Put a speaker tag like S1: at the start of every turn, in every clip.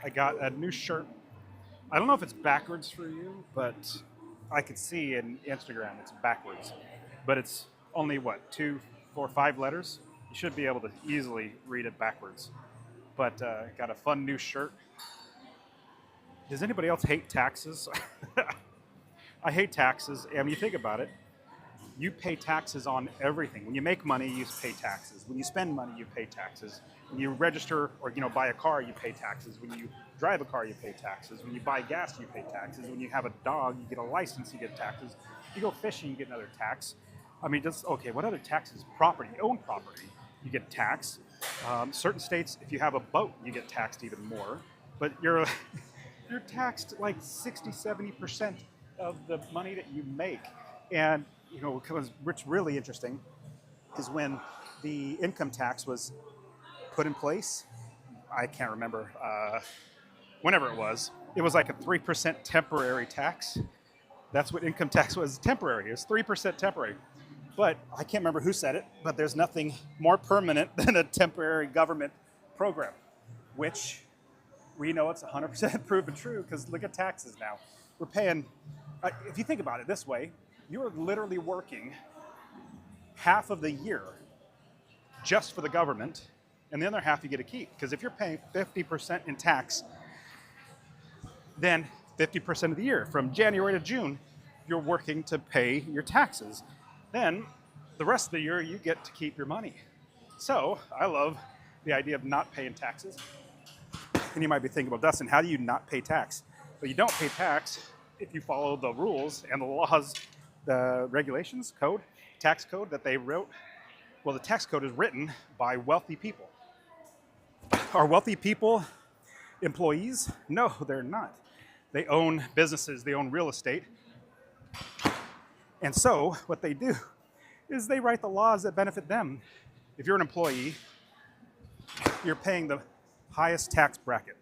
S1: I got a new shirt. I don't know if it's backwards for you, but I could see in Instagram it's backwards. But it's only what, two, four, 5 letters? You should be able to easily read it backwards. But got a fun new shirt. Does anybody else hate taxes? I hate taxes. And when you think about it, you pay taxes on everything. When you make money, you pay taxes. When you spend money, you pay taxes. When you register or buy a car, you pay taxes. When you drive a car, you pay taxes. When you buy gas, you pay taxes. When you have a dog, you get a license, you get taxes. You go fishing, you get another tax. I mean, just okay. What other taxes? Property, you own property, you get taxed. Certain states, if you have a boat, you get taxed even more. But you're taxed like 60, 70% of the money that you make. And what's really interesting is when the income tax was put in place. I can't remember whenever it was like a 3% temporary tax. That's what income tax was, temporary. It was 3% temporary. But I can't remember who said it, but there's nothing more permanent than a temporary government program, which we know it's 100% proven true because look at taxes now. We're paying, if you think about it this way, you are literally working half of the year just for the government, and the other half you get to keep. Because if you're paying 50% in tax, then 50% of the year, from January to June, you're working to pay your taxes. Then the rest of the year, you get to keep your money. So I love the idea of not paying taxes. And you might be thinking, well, Dustin, how do you not pay tax? Well, you don't pay tax if you follow the rules and the laws, the regulations, tax code that they wrote. Well, the tax code is written by wealthy people. Are wealthy people employees? No, they're not. They own businesses, they own real estate. And so what they do is they write the laws that benefit them. If you're an employee, you're paying the highest tax bracket.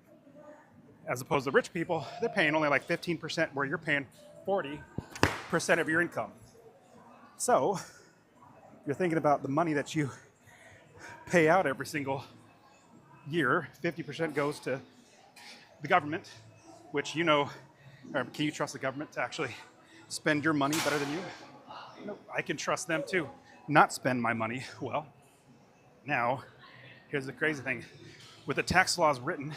S1: As opposed to rich people, they're paying only like 15%, where you're paying 40% of your income. So you're thinking about the money that you pay out every single year. 50% goes to the government, which or can you trust the government to actually spend your money better than you? Nope, I can trust them to not spend my money well. Now, here's the crazy thing. With the tax laws written,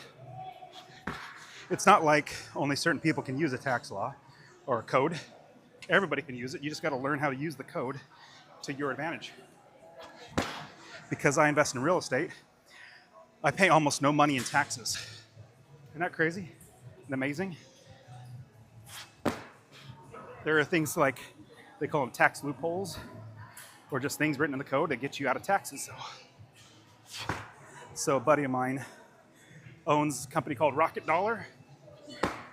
S1: it's not like only certain people can use a tax law or a code. Everybody can use it. You just got to learn how to use the code to your advantage. Because I invest in real estate, I pay almost no money in taxes. Isn't that crazy and amazing? There are things like, they call them tax loopholes, or just things written in the code that get you out of taxes. So a buddy of mine owns a company called Rocket Dollar.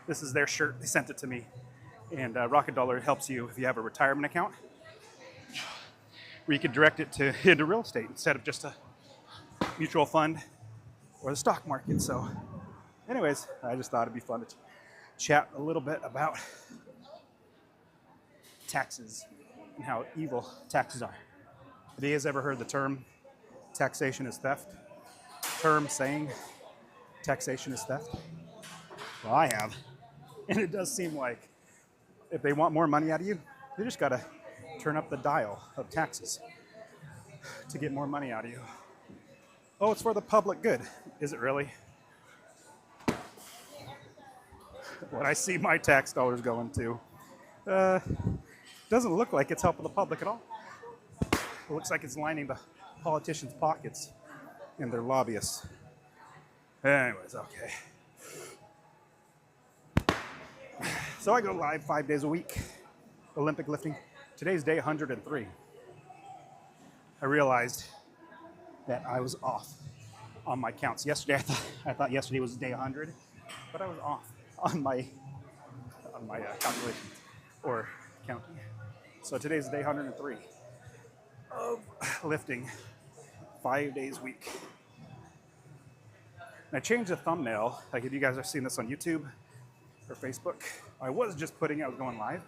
S1: This is their shirt. They sent it to me. And Rocket Dollar helps you if you have a retirement account, where you can direct it into real estate instead of just a mutual fund or the stock market. So anyways, I just thought it'd be fun to chat a little bit about taxes and how evil taxes are. Have you guys ever heard the term taxation is theft? Saying taxation is theft? Well, I have. And it does seem like if they want more money out of you, they just got to turn up the dial of taxes to get more money out of you. Oh, it's for the public good. Is it really? What I see my tax dollars going to, doesn't look like it's helping the public at all. It looks like it's lining the politicians' pockets and their lobbyists. Anyways, okay. So I go live 5 days a week, Olympic lifting. Today's day 103. I realized that I was off on my counts. Yesterday, I thought yesterday was day 100, but I was off on my calculations or counting. So today's day 103 of lifting 5 days a week. And I changed the thumbnail, like if you guys have seen this on YouTube or Facebook. I was just I was going live,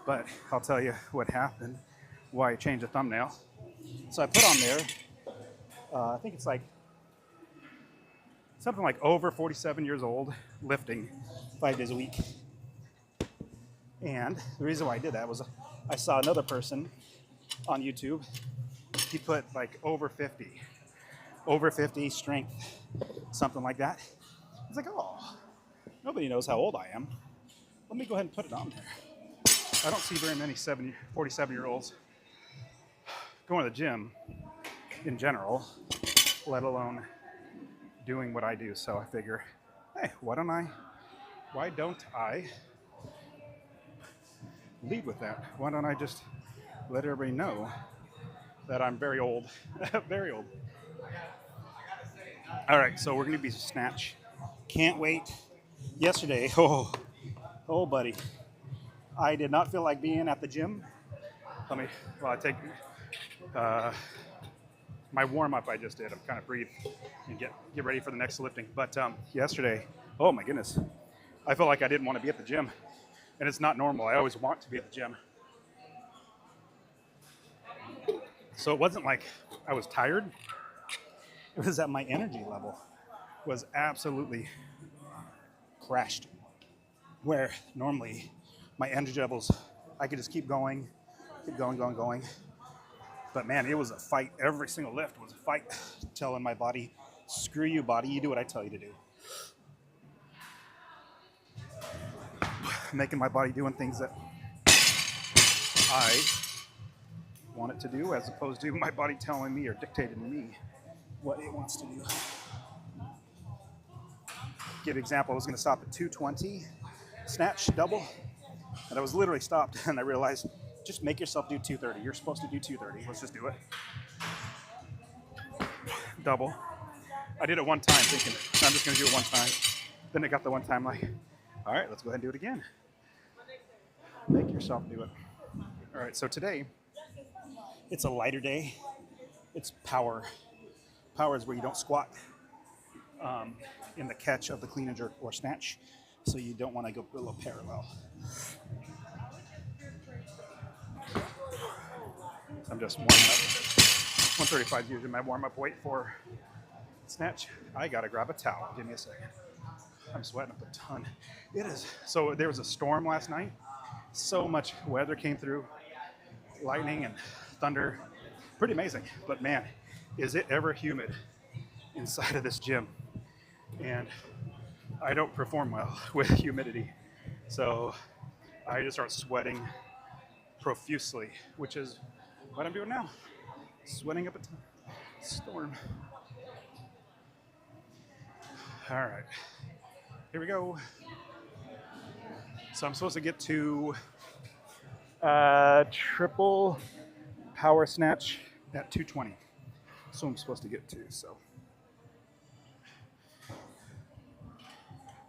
S1: but I'll tell you what happened, why I changed the thumbnail. So I put on there, I think it's like something like over 47 years old, lifting 5 days a week. And the reason why I did that was I saw another person on YouTube. He put like over 50 strength, something like that. I was like, oh, nobody knows how old I am. Let me go ahead and put it on there. I don't see very many 47-year-olds going to the gym in general, let alone doing what I do. So I figure, hey, why don't I lead with that? Why don't I just let everybody know that I'm very old, very old. All right, so we're gonna be snatch. Can't wait. Yesterday, oh, buddy, I did not feel like being at the gym. I take my warm up. I just did. I'm kind of breathe and get ready for the next lifting. But yesterday, oh my goodness, I felt like I didn't want to be at the gym, and it's not normal. I always want to be at the gym. So it wasn't like I was tired. It was that my energy level was absolutely crashed. Where normally my energy levels, I could just keep going. But man, it was a fight. Every single lift was a fight, telling my body, screw you, body, you do what I tell you to do. Making my body doing things that I want it to do, as opposed to my body telling me or dictating to me what it wants to do. Give an example, I was going to stop at 220, snatch, double, and I was literally stopped, and I realized, just make yourself do 230. You're supposed to do 230. Let's just do it. Double. I did it one time thinking, I'm just going to do it one time. Then I got the one time like, all right, let's go ahead and do it again. Make yourself do it. All right, so today, it's a lighter day. It's power. Power is where you don't squat in the catch of the clean and jerk or snatch, so you don't want to go below parallel. I'm just warming up. 135 is usually my warm-up weight for snatch. I gotta grab a towel. Give me a second. I'm sweating up a ton. It is. So there was a storm last night. So much weather came through, lightning and thunder. Pretty amazing. But man, is it ever humid inside of this gym? And I don't perform well with humidity. So I just start sweating profusely, which is what I'm doing now. Sweating up a storm. All right, here we go. So I'm supposed to get to triple power snatch at 220. So I'm supposed to get to, so.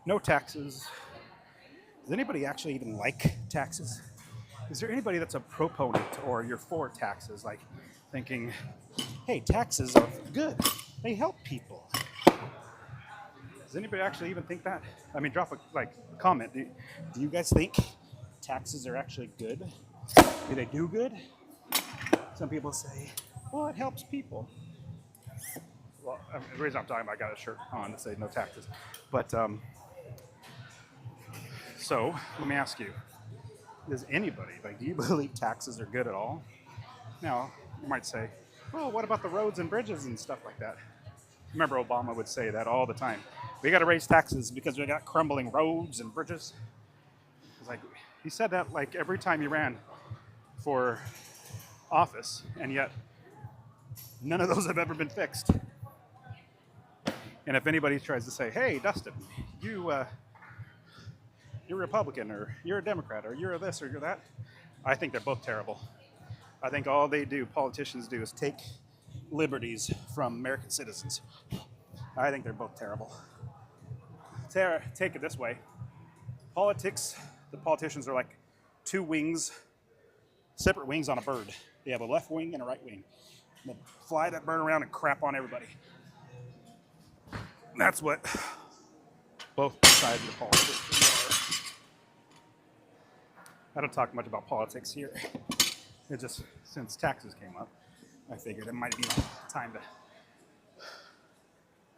S1: No taxes. Does anybody actually even like taxes? Is there anybody that's a proponent or you're for taxes, like thinking, hey, taxes are good, they help people? Does anybody actually even think that? I mean, drop a comment. Do you guys think taxes are actually good? Do they do good? Some people say, well, it helps people. Well, I mean, the reason I'm talking about, I got a shirt on that says no taxes. But, so let me ask you, does anybody, do you believe taxes are good at all? Now, you might say, well, what about the roads and bridges and stuff like that? Remember, Obama would say that all the time. We got to raise taxes because we got crumbling roads and bridges. It's like, he said that every time he ran for office, and yet none of those have ever been fixed. And if anybody tries to say, hey, Dustin, you're a Republican, or you're a Democrat, or you're this, or you're that, I think they're both terrible. I think all they do, politicians do, is take liberties from American citizens. I think they're both terrible. Take it this way. Politics, the politicians are like two wings, separate wings on a bird. They have a left wing and a right wing. And they fly that bird around and crap on everybody. That's what both sides of the politics are. I don't talk much about politics here. It just, since taxes came up, I figured it might be time to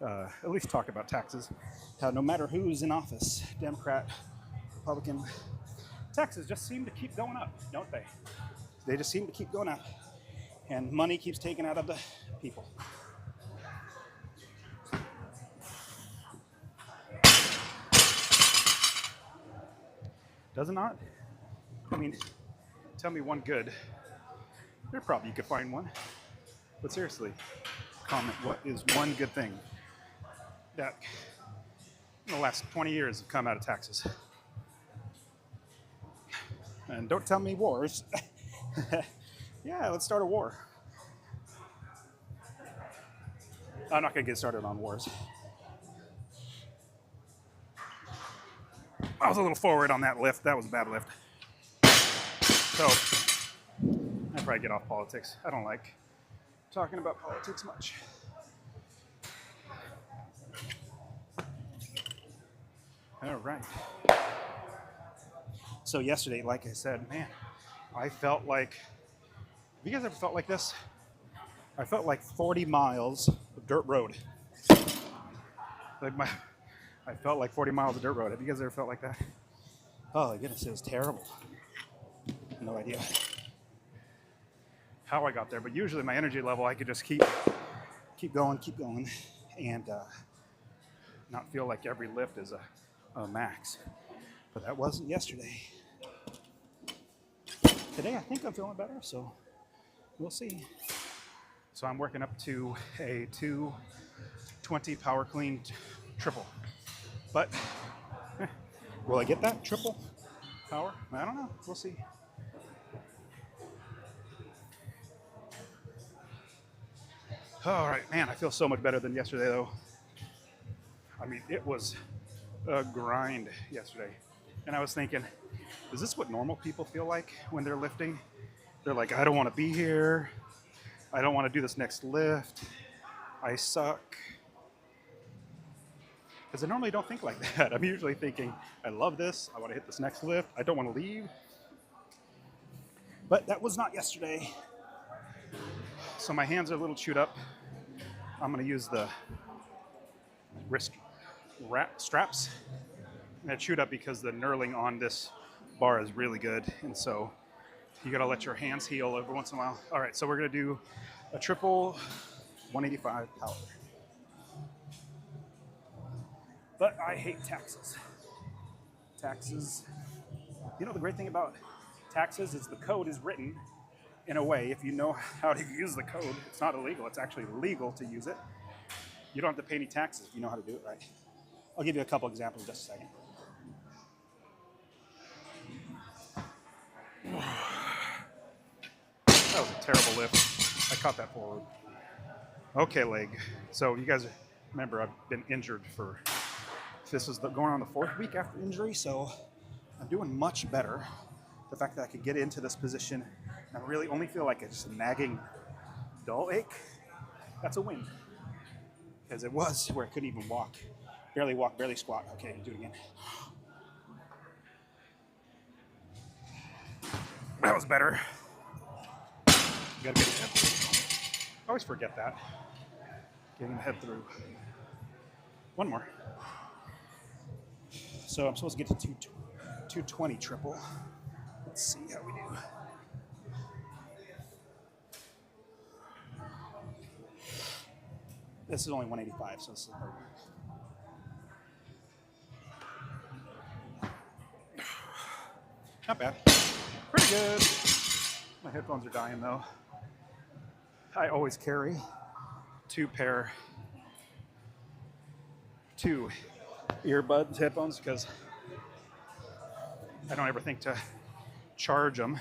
S1: at least talk about taxes. How no matter who's in office, Democrat, Republican, taxes just seem to keep going up, don't they? They just seem to keep going up, and money keeps taken out of the people. Does it not? I mean, tell me one good. There probably you could find one. But seriously, comment what is one good thing that in the last 20 years have come out of taxes. And don't tell me wars. Yeah, let's start a war. I'm not going to get started on wars. I was a little forward on that lift. That was a bad lift. So, I probably get off politics. I don't like talking about politics much. All right. So yesterday, like I said, man, I felt like, have you guys ever felt like this? I felt like 40 miles of dirt road. I felt like 40 miles of dirt road. Have you guys ever felt like that? Oh my goodness, it was terrible. No idea how I got there, but usually my energy level, I could just keep going, and not feel like every lift is a max. But that wasn't yesterday. Today I think I'm feeling better, so we'll see. So I'm working up to a 220 power clean triple. But will I get that triple power? I don't know. We'll see. All right, man, I feel so much better than yesterday, though. I mean, it was a grind yesterday. And I was thinking, is this what normal people feel like when they're lifting? They're like, I don't want to be here. I don't want to do this next lift. I suck. Because I normally don't think like that. I'm usually thinking, I love this. I want to hit this next lift. I don't want to leave. But that was not yesterday. So my hands are a little chewed up. I'm going to use the wrist straps. And they're chewed up because the knurling on this bar is really good. And so you got to let your hands heal every once in a while. All right, so we're going to do a triple 185 power. But I hate taxes. Taxes. You know, the great thing about taxes is the code is written in a way, if you know how to use the code, it's not illegal. It's actually legal to use it. You don't have to pay any taxes if you know how to do it right. I'll give you a couple examples in just a second. That was a terrible lift. I caught that forward. Okay, leg. So you guys remember I've been injured for, this is going on the 4th week after injury, so I'm doing much better. The fact that I could get into this position and I really only feel like it's a nagging, dull ache, that's a win. Because it was where I couldn't even walk. Barely walk, barely squat. Okay, do it again. That was better. You gotta get your head through. I always forget that. Getting the head through. One more. So I'm supposed to get to 220 triple. Let's see how we do. This is only 185, so this is the third one. Not bad. Pretty good. My headphones are dying though. I always carry two earbuds, headphones, because I don't ever think to charge them,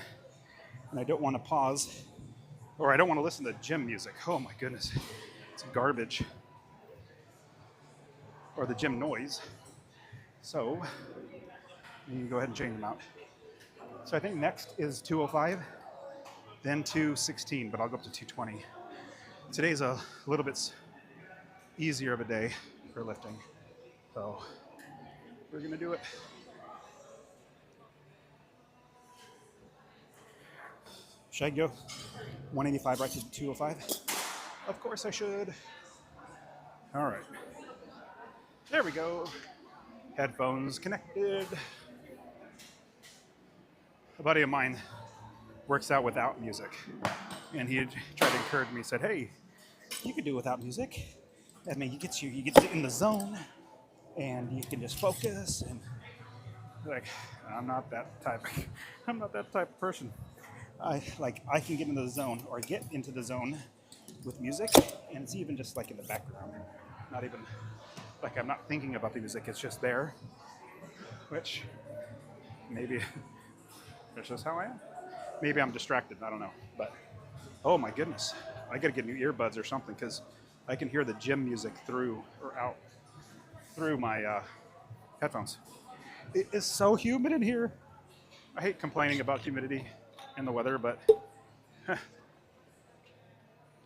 S1: and I don't want to pause, or I don't want to listen to gym music. Oh my goodness, it's garbage. Or the gym noise. So you can go ahead and change them out. So I think next is 205, then 216, but I'll go up to 220. Today's a little bit easier of a day for lifting. So we're gonna do it. Should I go 185 right to 205? Of course I should. All right. There we go. Headphones connected. A buddy of mine works out without music, and he tried to encourage me. He said, "Hey, you could do it without music. I mean, you get in the zone, and you can just focus." And like, I'm not that type. I'm not that type of person. I can get into the zone or get into the zone with music, and it's even just like in the background. Not even like I'm not thinking about the music. It's just there, which maybe that's just how I am. Maybe I'm distracted. I don't know. But oh my goodness, I gotta get new earbuds or something because I can hear the gym music through or out through my headphones. It is so humid in here. I hate complaining about humidity and the weather, but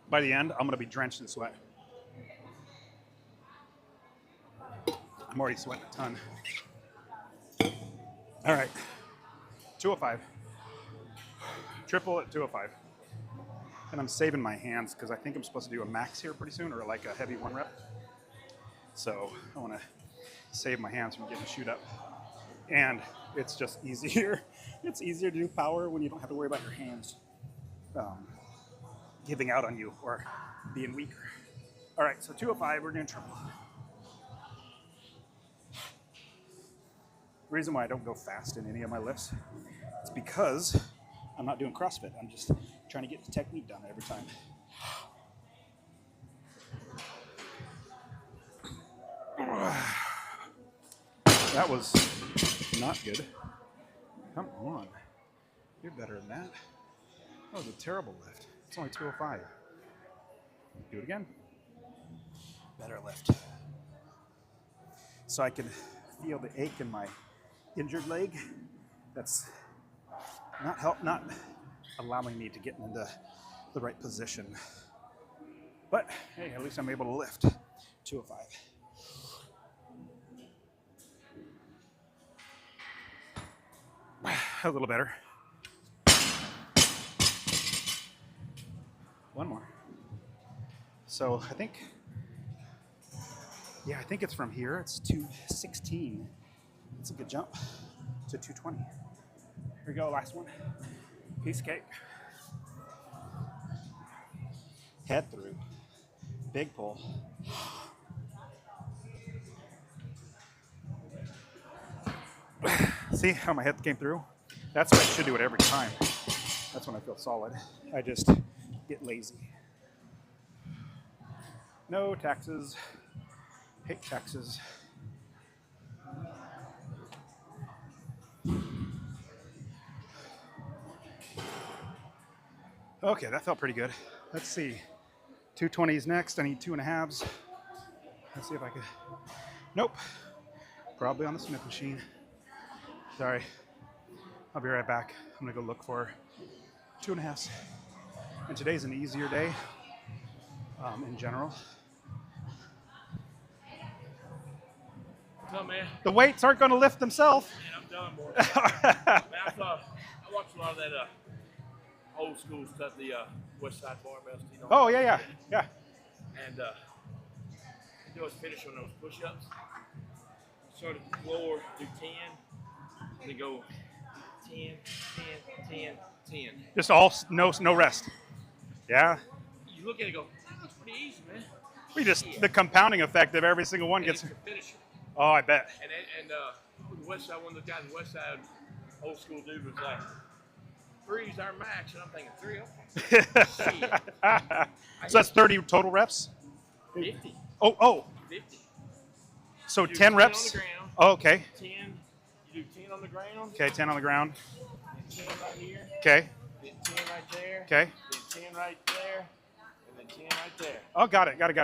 S1: by the end, I'm gonna be drenched in sweat. I'm already sweating a ton. All right, 205. Triple at 205. And I'm saving my hands because I think I'm supposed to do a max here pretty soon or like a heavy 1 rep. So I want to save my hands from getting chewed up. And it's just easier. It's easier to do power when you don't have to worry about your hands giving out on you or being weaker. All right, so 205, we're doing triple. The reason why I don't go fast in any of my lifts is because I'm not doing CrossFit. I'm just trying to get the technique done every time. That was not good. Come on. You're better than that. That was a terrible lift. It's only 205. Do it again. Better lift. So I can feel the ache in my injured leg. That's not allowing me to get into the right position. But hey, at least I'm able to lift 205. A little better. One more. So I think it's from here. It's 216. It's a good jump to 220. Here we go, last one. Piece of cake. Head through. Big pull. See how my head came through? That's what I should do it every time. That's when I feel solid. I just get lazy. No taxes. Hate taxes. Okay, that felt pretty good. Let's see. 220s next. I need 2.5s. Let's see if I could. Nope. Probably on the Smith machine. Sorry. I'll be right back. I'm gonna go look for 2.5s. And today's an easier day in general.
S2: No, man.
S1: The weights aren't gonna lift themselves.
S2: Man, I'm done, boy. Man, I watched a lot of that old school stuff, the West Side Barbell. You know,
S1: Oh, yeah.
S2: And you always finish on those push-ups. Start at the floor, do 10, and then go 10, 10, 10, 10.
S1: Just all, no rest. Yeah.
S2: You look at it and go, that looks pretty easy, man.
S1: The compounding effect of every single one
S2: And
S1: gets.
S2: it's the finisher.
S1: Oh, I bet.
S2: And the West Side, one of the guys in the West Side, old school dude, was like, 3's our max, and I'm thinking 3.
S1: So that's 30 total reps?
S2: 50.
S1: Oh.
S2: 50.
S1: So
S2: You do
S1: 10 reps?
S2: on the ground.
S1: Oh, okay.
S2: 10. You do 10 on the ground.
S1: Okay, 10 on the ground.
S2: Then 10 right here.
S1: Okay.
S2: Then 10 right there.
S1: Okay.
S2: Then 10 right there. And then 10 right there.
S1: Oh, got it.
S2: And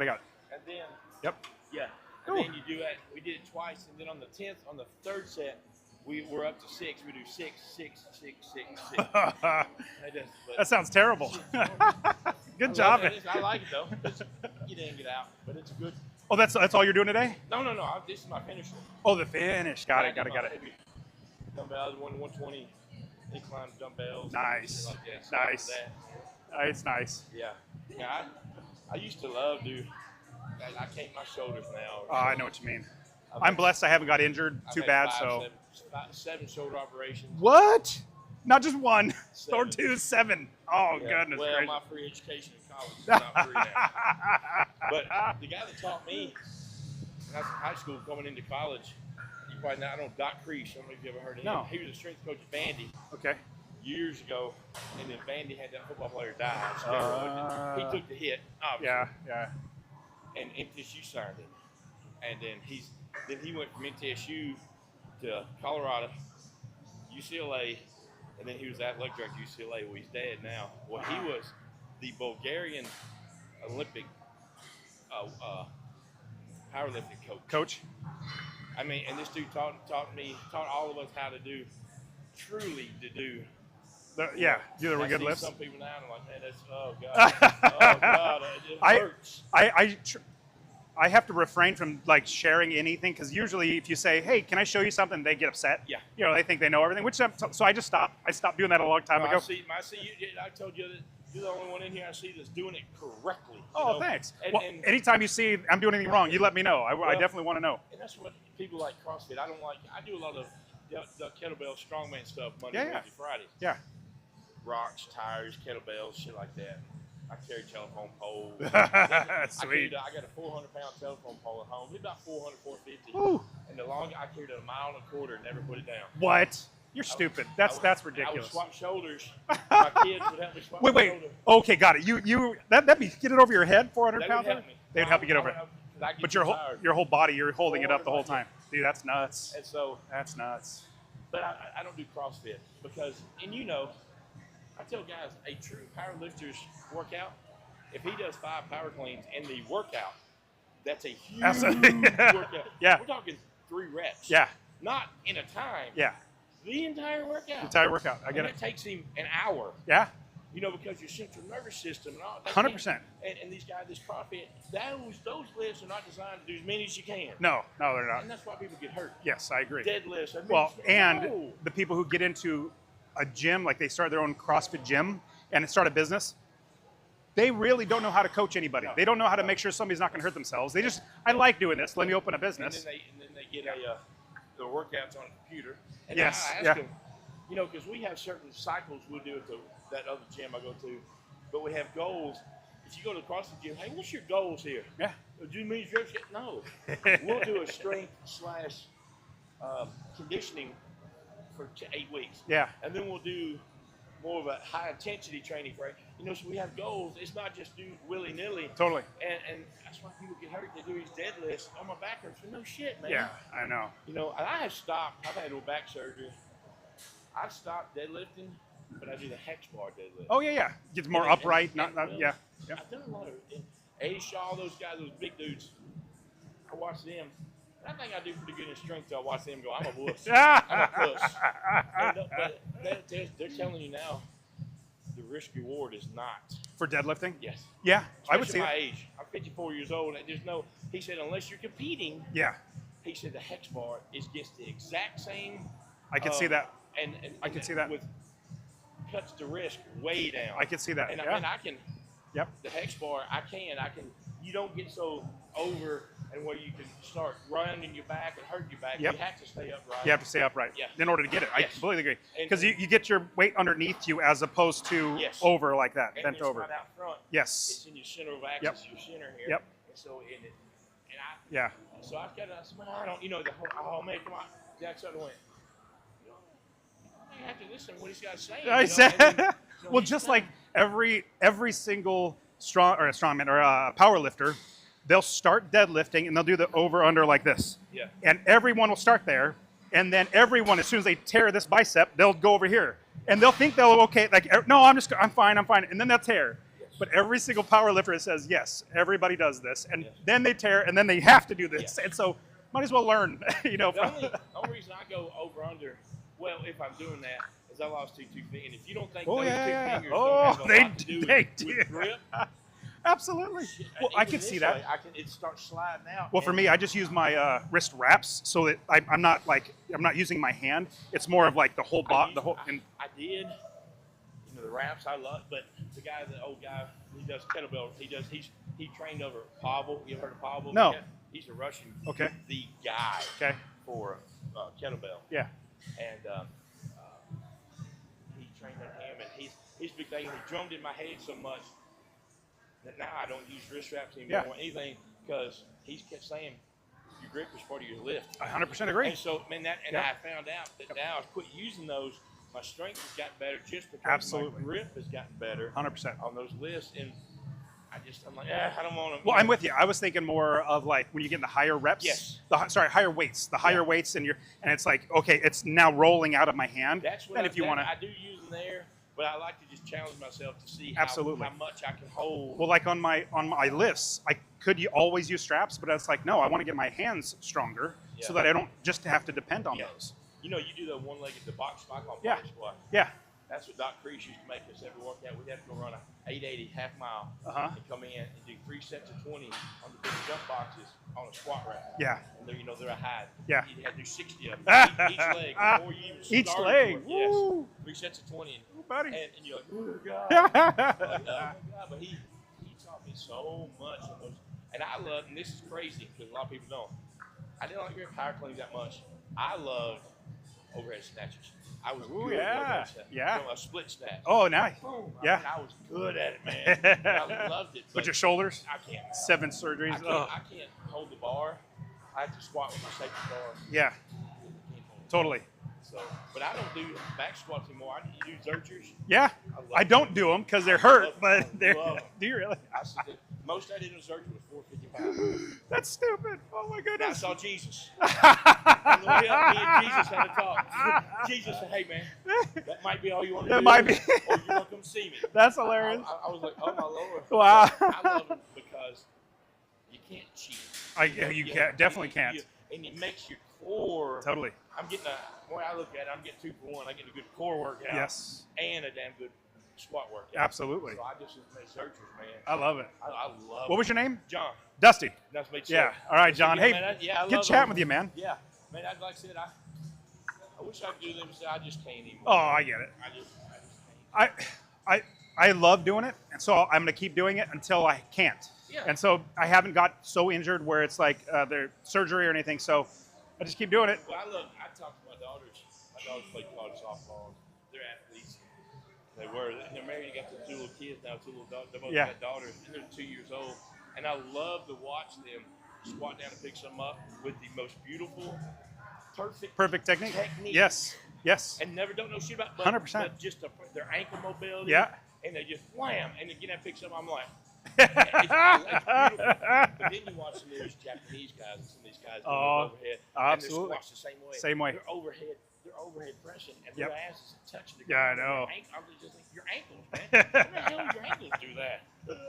S2: then,
S1: Yep.
S2: yeah. And
S1: Ooh.
S2: then you do that. We did it twice. And then on the 10th, on the third set, we're up to 6. We do 6, 6, 6, 6, 6.
S1: That sounds terrible. Good job.
S2: I like it, though. You didn't get out, but it's good.
S1: Oh, that's all you're doing today?
S2: No. This is my finisher.
S1: Oh, the finish. Got it.
S2: Dumbbells, 120 incline dumbbells.
S1: Nice.
S2: Like that. So
S1: Nice. It's nice.
S2: Yeah. I used to love I can't my shoulders now.
S1: Oh, I know what you mean.
S2: I've
S1: I'm
S2: had-
S1: blessed I haven't got injured
S2: I've
S1: too
S2: had
S1: bad,
S2: five,
S1: so.
S2: seven shoulder operations.
S1: What? Not just one, or
S2: Seven.
S1: 2, 7. Oh,
S2: Yeah.
S1: goodness
S2: Well,
S1: gracious.
S2: my free education in college is not free now. But the guy that taught me when I was in high school coming into college, you probably know, I don't know Doc Crease. I don't know if you ever heard of him.
S1: No.
S2: He was a strength coach at Vandy
S1: Okay.
S2: years ago, and then Vandy had that football player die. on steroids. He took the hit, obviously.
S1: Yeah.
S2: And MTSU signed him. And then he went from MTSU to Colorado, UCLA, and then he was athletic director at UCLA. Well, he's dead now. Well, he was the Bulgarian Olympic powerlifting coach. I mean, and this dude taught all of us how to do, truly to do.
S1: Yeah, do the
S2: I
S1: good
S2: see
S1: lifts.
S2: some people now, and I'm like, man, that's, oh God, it hurts.
S1: I have to refrain from like sharing anything because usually if you say, "Hey, can I show you something?" they get upset.
S2: Yeah.
S1: You know, they think they know everything. So I just stopped. I stopped doing that a long time
S2: Well,
S1: ago.
S2: I see you. I told you that you're the only one in here I see that's doing it correctly.
S1: Oh,
S2: know?
S1: thanks.
S2: And,
S1: Well,
S2: and,
S1: anytime you see I'm doing anything wrong, you let me know. I definitely want to know.
S2: and that's what people like CrossFit. I don't like. I do a lot of the kettlebell strongman stuff Monday,
S1: Yeah.
S2: Wednesday, Fridays.
S1: Yeah.
S2: Rocks, tires, kettlebells, shit like that. I carry telephone poles. I
S1: Sweet.
S2: got a 400-pound telephone pole at home. It's about 400, 450.
S1: Ooh.
S2: And the long I carried it a mile and a quarter and never put it down.
S1: What? You're stupid. That's
S2: I would
S1: ridiculous.
S2: swap shoulders. My kids would help me swap
S1: Wait.
S2: shoulders.
S1: Okay, got it. That'd be get it over your head, 400
S2: They
S1: pounds.
S2: would help me.
S1: They'd help you get over it. But your whole body, you're holding it up the whole time. Dude, that's nuts.
S2: And so,
S1: That's nuts.
S2: but I don't do CrossFit because, and you know, I tell guys, a true powerlifter's workout, if he does 5 power cleans in the workout, that's a huge workout.
S1: Yeah.
S2: We're talking 3 reps.
S1: Yeah.
S2: Not in a time.
S1: Yeah.
S2: The entire workout.
S1: Entire workout. I
S2: And
S1: get
S2: that
S1: it.
S2: takes him an hour.
S1: Yeah.
S2: You know, because your central nervous system and all.
S1: 100%.
S2: And these guys, this profit, those lifts are not designed to do as many as you can.
S1: No, they're not.
S2: And that's why people get hurt.
S1: Yes, I agree.
S2: Deadlifts. I mean,
S1: Well, and
S2: no.
S1: the people who get into a gym, like they start their own CrossFit gym and start a business, they really don't know how to coach anybody. They don't know how to make sure somebody's not going to hurt themselves. They just, I like doing this. Let me open a business.
S2: And then they get the workouts on a computer. And
S1: Yes,
S2: I ask
S1: yeah.
S2: them, you know, because we have certain cycles we'll do at that other gym I go to, but we have goals. If you go to the CrossFit gym, hey, what's your goals here?
S1: Yeah.
S2: Do you mean reps? No. We'll do a strength / conditioning for 8 weeks.
S1: Yeah.
S2: And then we'll do more of a high intensity training for, you know, so we have goals. It's not just do willy nilly.
S1: Totally.
S2: And that's why people get hurt. They do these deadlifts on my back hurts for no shit, man.
S1: Yeah, I know.
S2: You know, I have stopped. I've had a little back surgery. I've stopped deadlifting, but I do the hex bar deadlift.
S1: Oh, yeah. Gets more
S2: And-
S1: upright.
S2: and-
S1: Not
S2: well,
S1: yeah.
S2: I've done a lot of Eddie Shaw, those guys, those big dudes. I watch them. I think I do pretty good in strength till I watch them go, I'm a wuss. I'm a puss. But they're telling you now the risk reward is not.
S1: For deadlifting?
S2: Yes.
S1: Yeah, I would
S2: Especially
S1: say
S2: my
S1: that.
S2: age. I'm 54 years old. And there's no, he said, unless you're competing,
S1: Yeah,
S2: he said the hex bar is gets the exact same.
S1: I can see that.
S2: And
S1: I can see that.
S2: With cuts the risk way down.
S1: I can see that.
S2: And,
S1: Yeah.
S2: and I can.
S1: Yep.
S2: The hex bar, I can. You don't get so over and where you can start rounding your back and hurting your back.
S1: Yep.
S2: You have to stay upright.
S1: You have to stay upright
S2: Yeah.
S1: in order to get it. I
S2: Yes.
S1: completely agree.
S2: And-
S1: Because you get your weight underneath you as opposed to
S2: Yes.
S1: over like that,
S2: And
S1: bent
S2: it's
S1: over.
S2: right out front.
S1: Yes.
S2: It's in your center of axis,
S1: Yep.
S2: your center here.
S1: Yep.
S2: And so
S1: Yeah.
S2: So I've got I don't, the whole, oh man, come on. Jack Sutton went, I have to listen to what he's got to say.
S1: I
S2: you know,
S1: said,
S2: and then,
S1: well,
S2: he's
S1: just
S2: done.
S1: like every single strongman or power lifter, they'll start deadlifting and they'll do the over under like this.
S2: Yeah.
S1: And everyone will start there, and then everyone, as soon as they tear this bicep, they'll go over here, and they'll think they'll okay, like no, I'm fine, and then they'll tear.
S2: Yes.
S1: But every single power lifter says yes, everybody does this, and
S2: Yes.
S1: then they tear, and then they have to do this,
S2: Yes.
S1: and so might as well learn,
S2: The only reason I go over under, well, if I'm doing that, is I lost two feet. And if you don't think
S1: Oh,
S2: those
S1: yeah.
S2: two fingers
S1: Oh,
S2: don't have a
S1: they
S2: lot to do
S1: they
S2: with
S1: do.
S2: grip,
S1: Absolutely. Well, I
S2: even
S1: can
S2: this
S1: see that.
S2: way, it starts sliding out.
S1: Well, for
S2: and-
S1: me, I just use my wrist wraps so that I'm not using my hand. It's more of like the whole
S2: I
S1: the whole. And
S2: did, the wraps I love, but the old guy He does kettlebell. He trained over Pavel. You ever heard of Pavel?
S1: No.
S2: He's a Russian.
S1: Okay.
S2: The guy.
S1: Okay.
S2: For kettlebell.
S1: Yeah.
S2: And he trained on him, and his big thing. He drummed in my head so much that now I don't use wrist straps anymore or anything because he kept saying your grip is part of your lift.
S1: I 100% agree.
S2: And so, man, I found out that now I've quit using those. My strength has gotten better just because my grip has gotten better
S1: 100%
S2: on those lifts. And I'm like, I don't want to.
S1: Well, I'm with you. I was thinking more of like when you get in the higher reps.
S2: Yes.
S1: Higher weights. The higher weights, and it's like, okay, it's now rolling out of my hand.
S2: That's what
S1: if you want to.
S2: I do use them there, but I like to just challenge myself to see how much I can hold.
S1: Well, like on my lifts, I could always use straps, but it's like, no, I want to get my hands stronger so that I don't just have to depend on those.
S2: You know, you do the one-legged, the box squat on box squat.
S1: Yeah.
S2: That's what Doc Crease used to make us every workout. We'd have to go run a 880 half mile and come in and do 3 sets of 20 on the big jump boxes on a squat rack.
S1: Yeah.
S2: And they're, they're a high.
S1: Yeah.
S2: You had to do 60 of them each leg before you even started.
S1: Each leg.
S2: Yes. 3 sets of 20.
S1: Ooh, buddy.
S2: And you're like, oh, God. But he taught me so much of those. And I love, and this is crazy because a lot of people don't. I didn't like your power clean that much. I loved overhead snatches. I was good at overhead snatches.
S1: Yeah.
S2: A split snatch.
S1: Oh, nice.
S2: Boom.
S1: Yeah.
S2: I was good at it, man. I loved it.
S1: With your shoulders?
S2: I can't.
S1: 7 surgeries.
S2: I can't hold the bar. I have to squat with my safety bar.
S1: Yeah. Totally.
S2: So, but I don't do back squats anymore. I do Zerchers.
S1: Yeah. I don't do them because they're hurt, but they're. Do you really?
S2: Most I did in Zercher was 455.
S1: That's stupid. Oh my goodness.
S2: I saw Jesus. On the way up, me and Jesus had a talk. Jesus said, "Hey man, that might be all you want to do.
S1: That might be.
S2: Or you want to come see me."
S1: That's hilarious.
S2: I was like, "Oh my Lord!"
S1: Wow.
S2: I love it because you can't cheat.
S1: You can't. Definitely can't.
S2: And it makes your core.
S1: Totally.
S2: I'm getting the way I look at it, I'm getting 2 for 1. I get a good core workout.
S1: Yes.
S2: And a damn good squat workout.
S1: Absolutely.
S2: So I just make Zerchers, man.
S1: I love it.
S2: I love
S1: What was your name?
S2: John.
S1: Dusty.
S2: Nice to meet you.
S1: Yeah. All right, John. Hey,
S2: man,
S1: good chatting with you, man.
S2: Yeah. Man, like I said, I wish I could do them, but I just can't anymore.
S1: Oh, I get it.
S2: I just can't.
S1: I love doing it, and so I'm going to keep doing it until I can't.
S2: Yeah.
S1: And so I haven't got so injured where it's like their surgery or anything. So I just keep doing it.
S2: Well, I talked to my daughters. My daughters played college softball. They're athletes. They were. They're married. They got 2 little kids now. 2 little daughters. They both got daughters, and they're 2 years old. And I love to watch them squat down and pick some up with the most beautiful, perfect technique.
S1: Yes.
S2: And never don't know shit about
S1: 100%.
S2: But just their ankle mobility.
S1: Yeah.
S2: And they just wham, and then get and pick some. I'm like, it's beautiful. But then you watch some of these Japanese guys and some of these guys doing overhead.
S1: Absolutely.
S2: And they're squats the same way.
S1: Same way.
S2: They're overhead pressing, and their asses are touching the
S1: ground.
S2: ground.
S1: Yeah, I know.
S2: I'm just like, your ankles, man. How the hell do your ankles do that?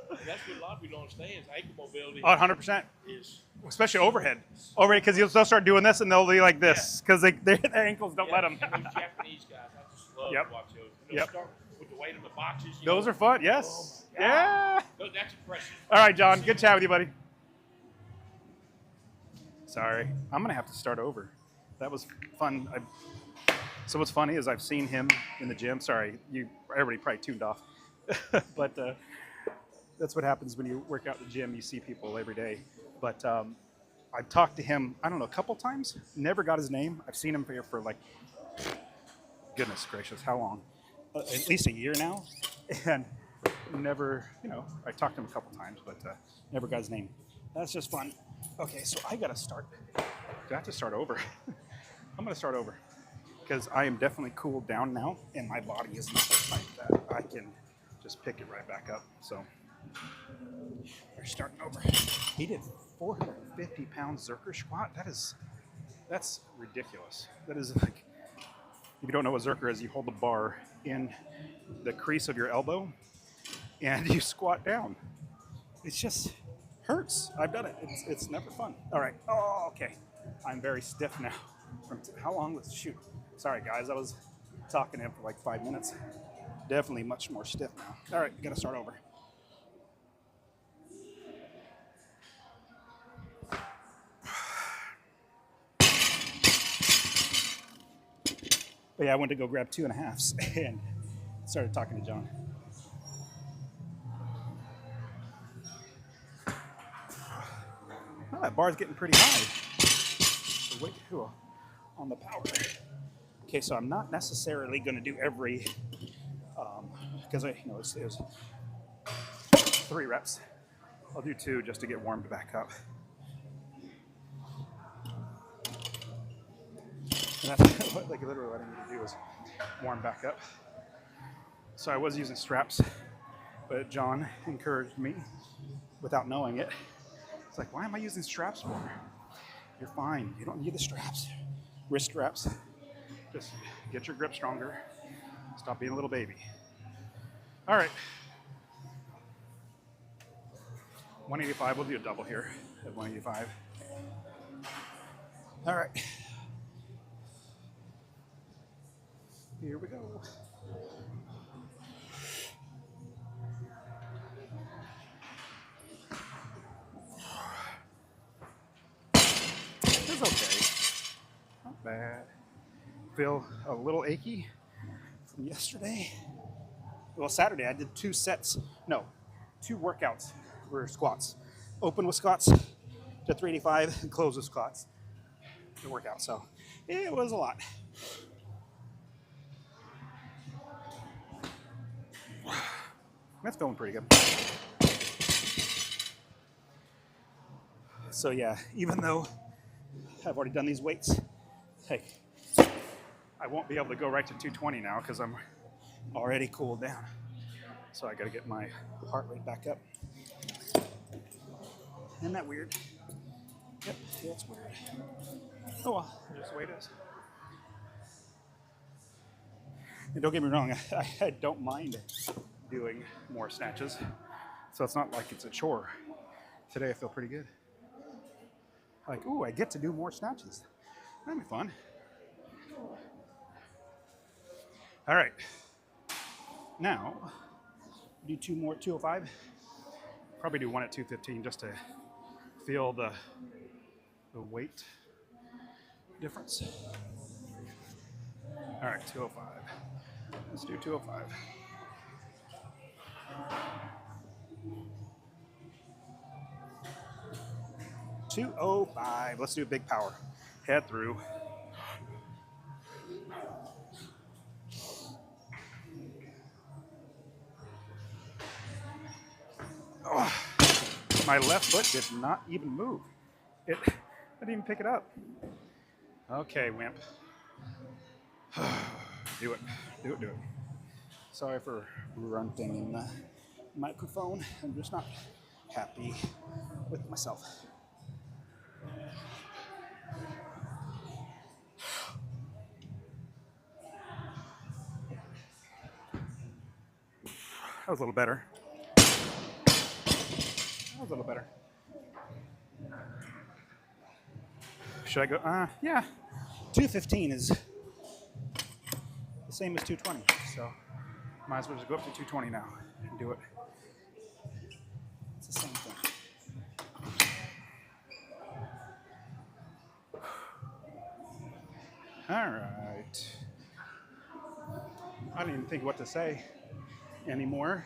S2: And that's what a lot of people don't understand is ankle mobility.
S1: 100%.
S2: Is
S1: especially overhead. Overhead, because they'll start doing this and they'll be like this because their ankles don't let them.
S2: And those Japanese guys, I just love to watch those. And they'll start with the weight of the boxes.
S1: Those are fun, yes.
S2: Oh, yeah. That's impressive.
S1: All right, John. Good chat with you, buddy. Sorry. I'm going to have to start over. That was fun. So what's funny is I've seen him in the gym. Sorry, everybody probably tuned off. But that's what happens when you work out in the gym. You see people every day. But I've talked to him, I don't know, a couple times. Never got his name. I've seen him here for like, goodness gracious, how long? At least a year now. And never, I talked to him a couple times, but never got his name. That's just fun. Okay, so I got to start. Do I have to start over? I'm going to start over because I am definitely cooled down now and my body is not like that. I can just pick it right back up. So we're starting over. He did 450-pound Zercher squat. That's ridiculous. That is like, if you don't know what Zercher is, you hold the bar in the crease of your elbow and you squat down. It's just hurts. I've done it. It's never fun. All right. Oh, okay. I'm very stiff now. How long was shoot? Sorry guys, I was talking to him for like 5 minutes. Definitely much more stiff now. All right, gotta start over. But yeah, I went to go grab 2.5s and started talking to John. Oh, that bar's getting pretty high. So wait, on the power. Okay, so I'm not necessarily going to do every, because it was 3 reps. I'll do 2 just to get warmed back up. And that's like literally what I need to do is warm back up. So I was using straps, but John encouraged me without knowing it. It's like, why am I using straps for? You're fine. You don't need the straps. Wrist straps. Just get your grip stronger. Stop being a little baby. All right. 185. We'll do a double here at 185. All right. Here we go. It's okay. Not bad. Feel a little achy from yesterday. Well, Saturday I did 2 sets. No, 2 workouts for squats. Open with squats to 385 and close with squats to work out. So it was a lot. That's feeling pretty good. So yeah, even though I've already done these weights, hey, I won't be able to go right to 220 now because I'm already cooled down. So I gotta get my heart rate back up. Isn't that weird? Yep, that's weird. Oh well, just the way it is. And don't get me wrong, I don't mind doing more snatches. So it's not like it's a chore. Today I feel pretty good. Like, ooh, I get to do more snatches. That'd be fun. All right. Now, do 2 more at 205. Probably do 1 at 215 just to feel the weight difference. All right, 205. Let's do 205. Let's do big power. Head through. Oh, my left foot did not even move. I didn't even pick it up. Okay, wimp. Do it. Do it. Sorry for grunting in the microphone. I'm just not happy with myself. That was a little better. Should I go? Yeah. 215 is the same as 220, so might as well just go up to 220 now and do it. It's the same thing. All right. I don't even think what to say anymore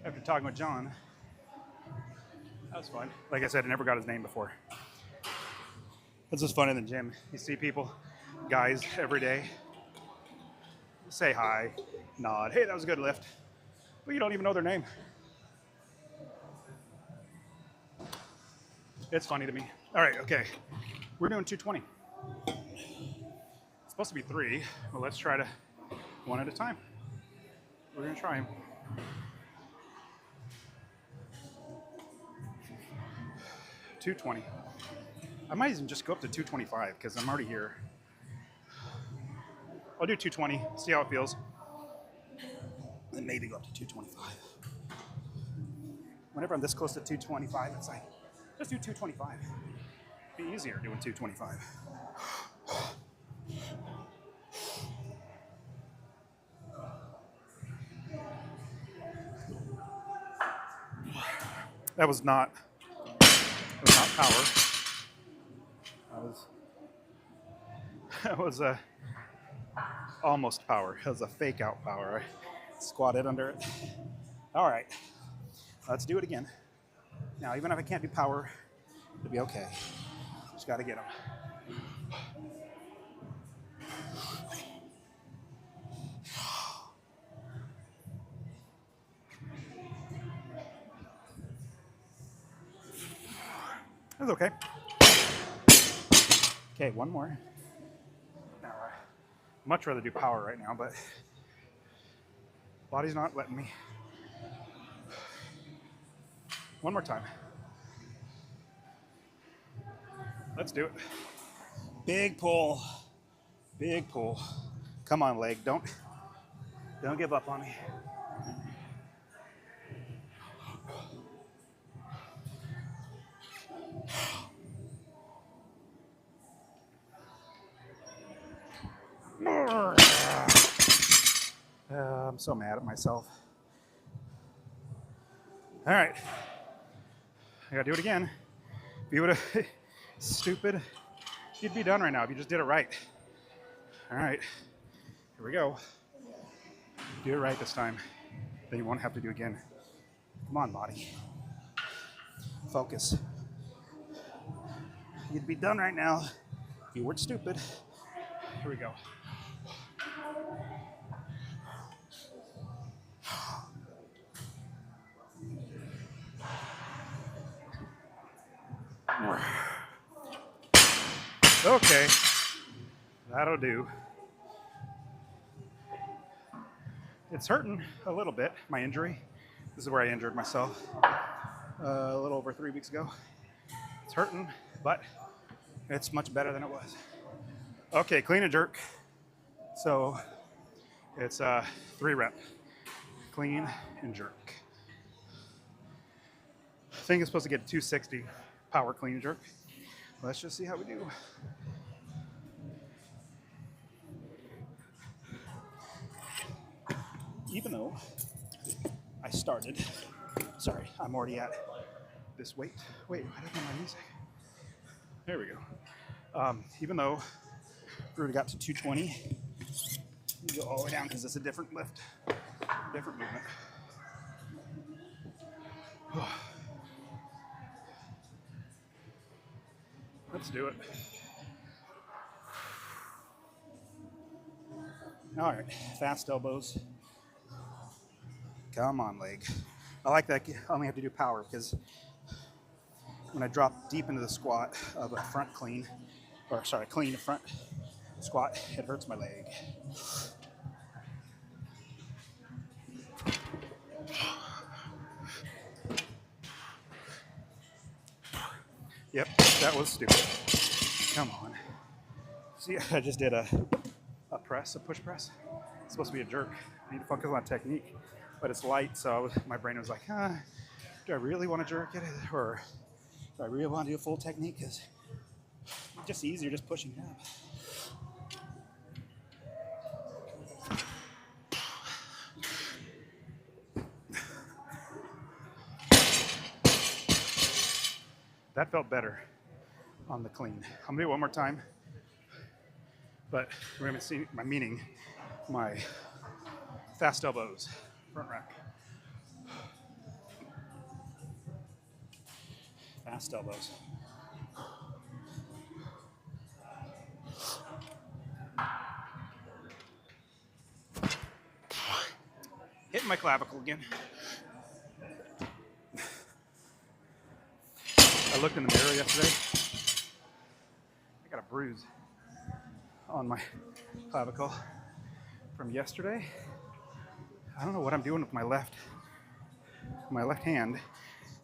S1: after talking with John. That was fun. Like I said, I never got his name before. It's just fun in the gym. You see people, guys, every day. Say hi, nod. Hey, that was a good lift. But you don't even know their name. It's funny to me. All right, okay. We're doing 220. It's supposed to be 3. Well, let's try to 1 at a time. We're gonna try them. $220. I might even just go up to 225 because I'm already here. I'll do 220, see how it feels. Then maybe go up to 225. Whenever I'm this close to 225, it's like, just do 225. It'd be easier doing 225. That was not power. That was almost power. It was a fake out power. I squatted under it. All right, let's do it again. Now, even if I can't do power It'll be okay. Just got to get them. That's okay. Okay, one more. Now, I'd much rather do power right now, but body's not letting me. One more time. Let's do it. Big pull. Big pull. Come on, leg. Don't give up on me. I'm so mad at myself. All right. I gotta do it again. If you would have stupid, you'd be done right now if you just did it right. All right. Here we go. Do it right this time. Then you won't have to do it again. Come on, body. Focus. You'd be done right now if you weren't stupid. Here we go. Okay, that'll do. It's hurting a little bit, my injury. This is where I injured myself a little over 3 weeks ago. It's hurting, but it's much better than it was. Okay, clean and jerk. So it's 3 rep, clean and jerk. I think it's supposed to get 260 power clean and jerk. Let's just see how we do. Even though I started, sorry, I'm already at this weight. Wait, I don't know my music. There we go. Even though we already got to 220, you go all the way down because it's a different lift, different movement. Let's do it. All right, fast elbows. Come on, leg. I like that. I only have to do power because when I drop deep into the squat of a front clean, or sorry, clean front squat, it hurts my leg. Yep, that was stupid. Come on. See, I just did a press, a push press. It's supposed to be a jerk. I need to focus on technique, but it's light, so my brain was like, do I really want to jerk it, or do I really want to do a full technique? Because it's just easier just pushing it up. That felt better on the clean. I'm gonna do it one more time, but we're gonna see my fast elbows, front rack. Fast elbows. Hitting my clavicle again. I looked in the mirror yesterday. I got a bruise on my clavicle from yesterday. I don't know what I'm doing with my left. My left hand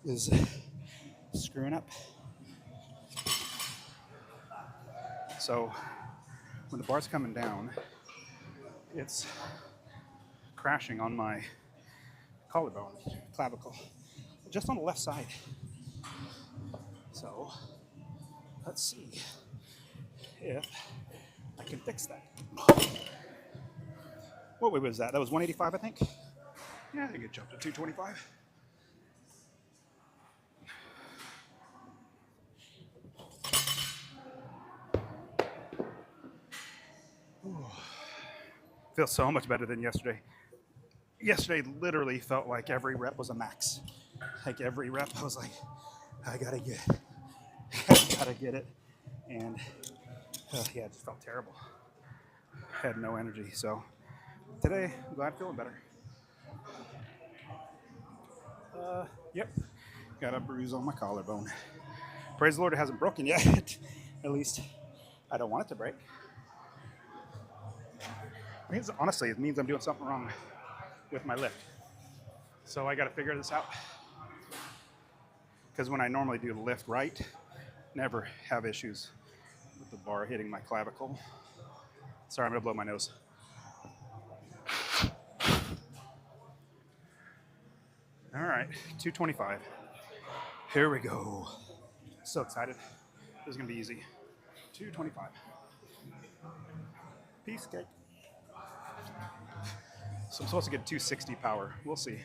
S1: is screwing up. So when the bar's coming down, it's crashing on my collarbone, clavicle, just on the left side. So let's see if I can fix that. What weight was that? That was 185, I think. Yeah, I think it jumped to 225. Ooh. Feels so much better than yesterday. Yesterday literally felt like every rep was a max. Like every rep I was like, I gotta gotta get it. And yeah, it just felt terrible. Had no energy. So today, I'm glad I'm feeling better. Yep, got a bruise on my collarbone. Praise the Lord, it hasn't broken yet. At least I don't want it to break. Honestly, it means I'm doing something wrong with my lift. So I got to figure this out. Because when I normally do the lift right, never have issues with the bar hitting my clavicle. Sorry, I'm gonna blow my nose. All right, 225. Here we go. So excited. This is gonna be easy. 225. Piece cake. So I'm supposed to get 260 power. We'll see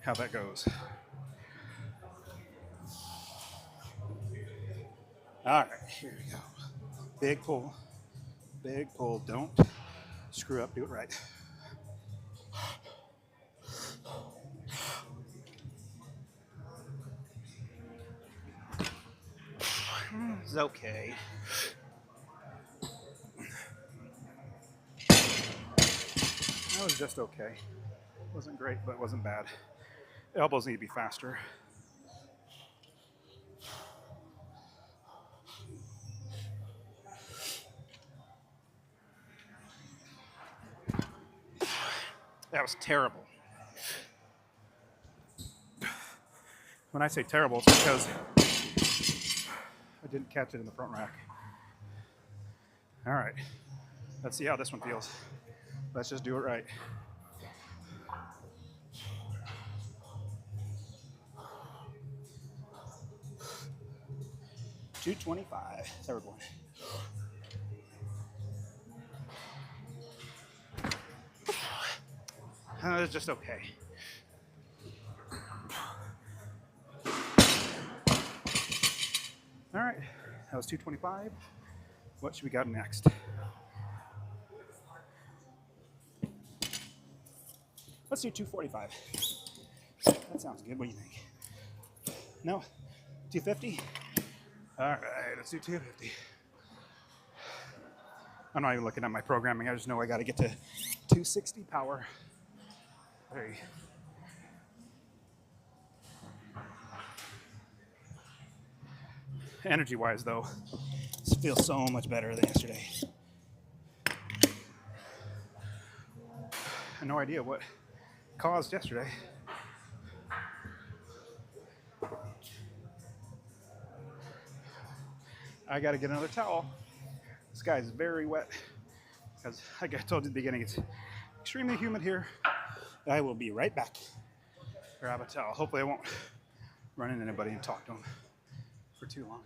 S1: how that goes. All right, here we go. Big pull. Big pull. Don't screw up. Do it right. It's okay. That was just okay. Wasn't great, but it wasn't bad. Elbows need to be faster. That was terrible. When I say terrible, it's because I didn't catch it in the front rack. All right, let's see how this one feels. Let's just do it right. $225, third one. It's just okay. All right, that was 225. What should we got next? Let's do 245. That sounds good. What do you think? No? 250? All right, let's do 250. I'm not even looking at my programming. I just know I got to get to 260 power. Hey. Energy-wise, though, this feels so much better than yesterday. I have no idea what caused yesterday. I got to get another towel. This guy's very wet. Because, like I told you at the beginning, it's extremely humid here. I will be right back. Grab a towel. Hopefully I won't run into anybody and talk to them for too long.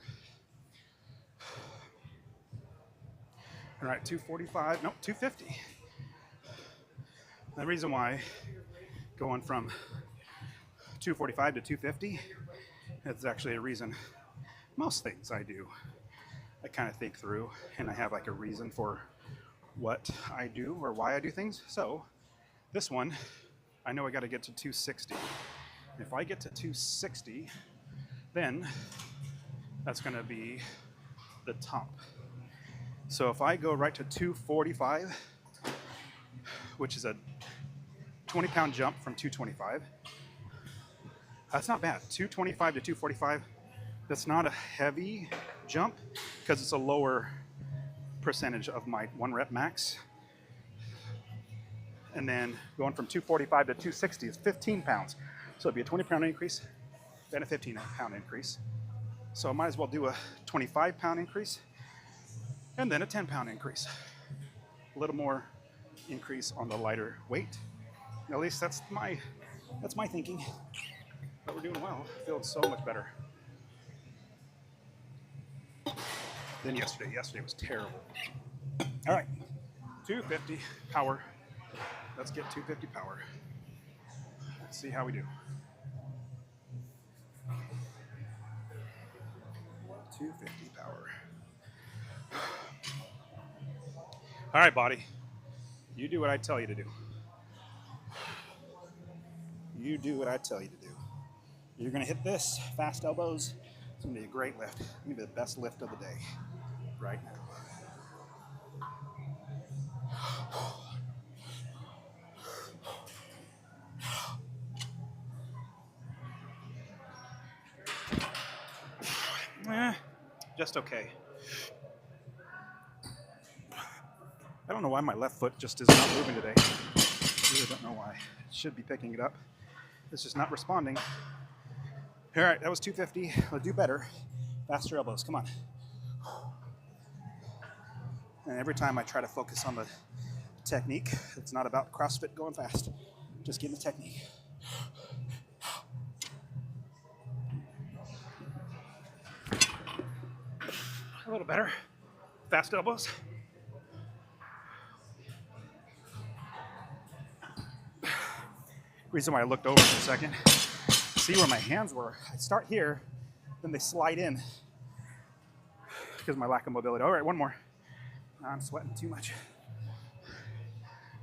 S1: All right, 245, no, 250. The reason why going from 245 to 250, it's actually a reason. Most things I do, I kind of think through and I have like a reason for what I do or why I do things. So this one, I know I got to get to 260. If I get to 260, then that's going to be the top. So if I go right to 245, which is a 20-pound jump from 225, that's not bad. 225 to 245, that's not a heavy jump because it's a lower percentage of my 1 rep max. And then going from 245 to 260 is 15 pounds. So it'd be a 20-pound increase, then a 15-pound increase. So I might as well do a 25-pound increase and then a 10-pound increase. A little more increase on the lighter weight. At least that's my thinking. But we're doing well. Feeling so much better than yesterday. Yesterday was terrible. All right, 250 power. Let's get 250 power. Let's see how we do. 250 power. All right, body. You do what I tell you to do. You do what I tell you to do. You're going to hit this, fast elbows, It's gonna be a great lift. It's gonna be the best lift of the day right now. Just okay. I don't know why my left foot just is not moving today. I really don't know why. It should be picking it up. It's just not responding. All right, that was 250. Let's do better. Faster elbows, come on. And every time I try to focus on the technique, it's not about CrossFit going fast. Just getting the technique. A little better. Fast elbows. Reason why I looked over for a second, see where my hands were. I start here, then they slide in because of my lack of mobility. All right, one more. I'm sweating too much.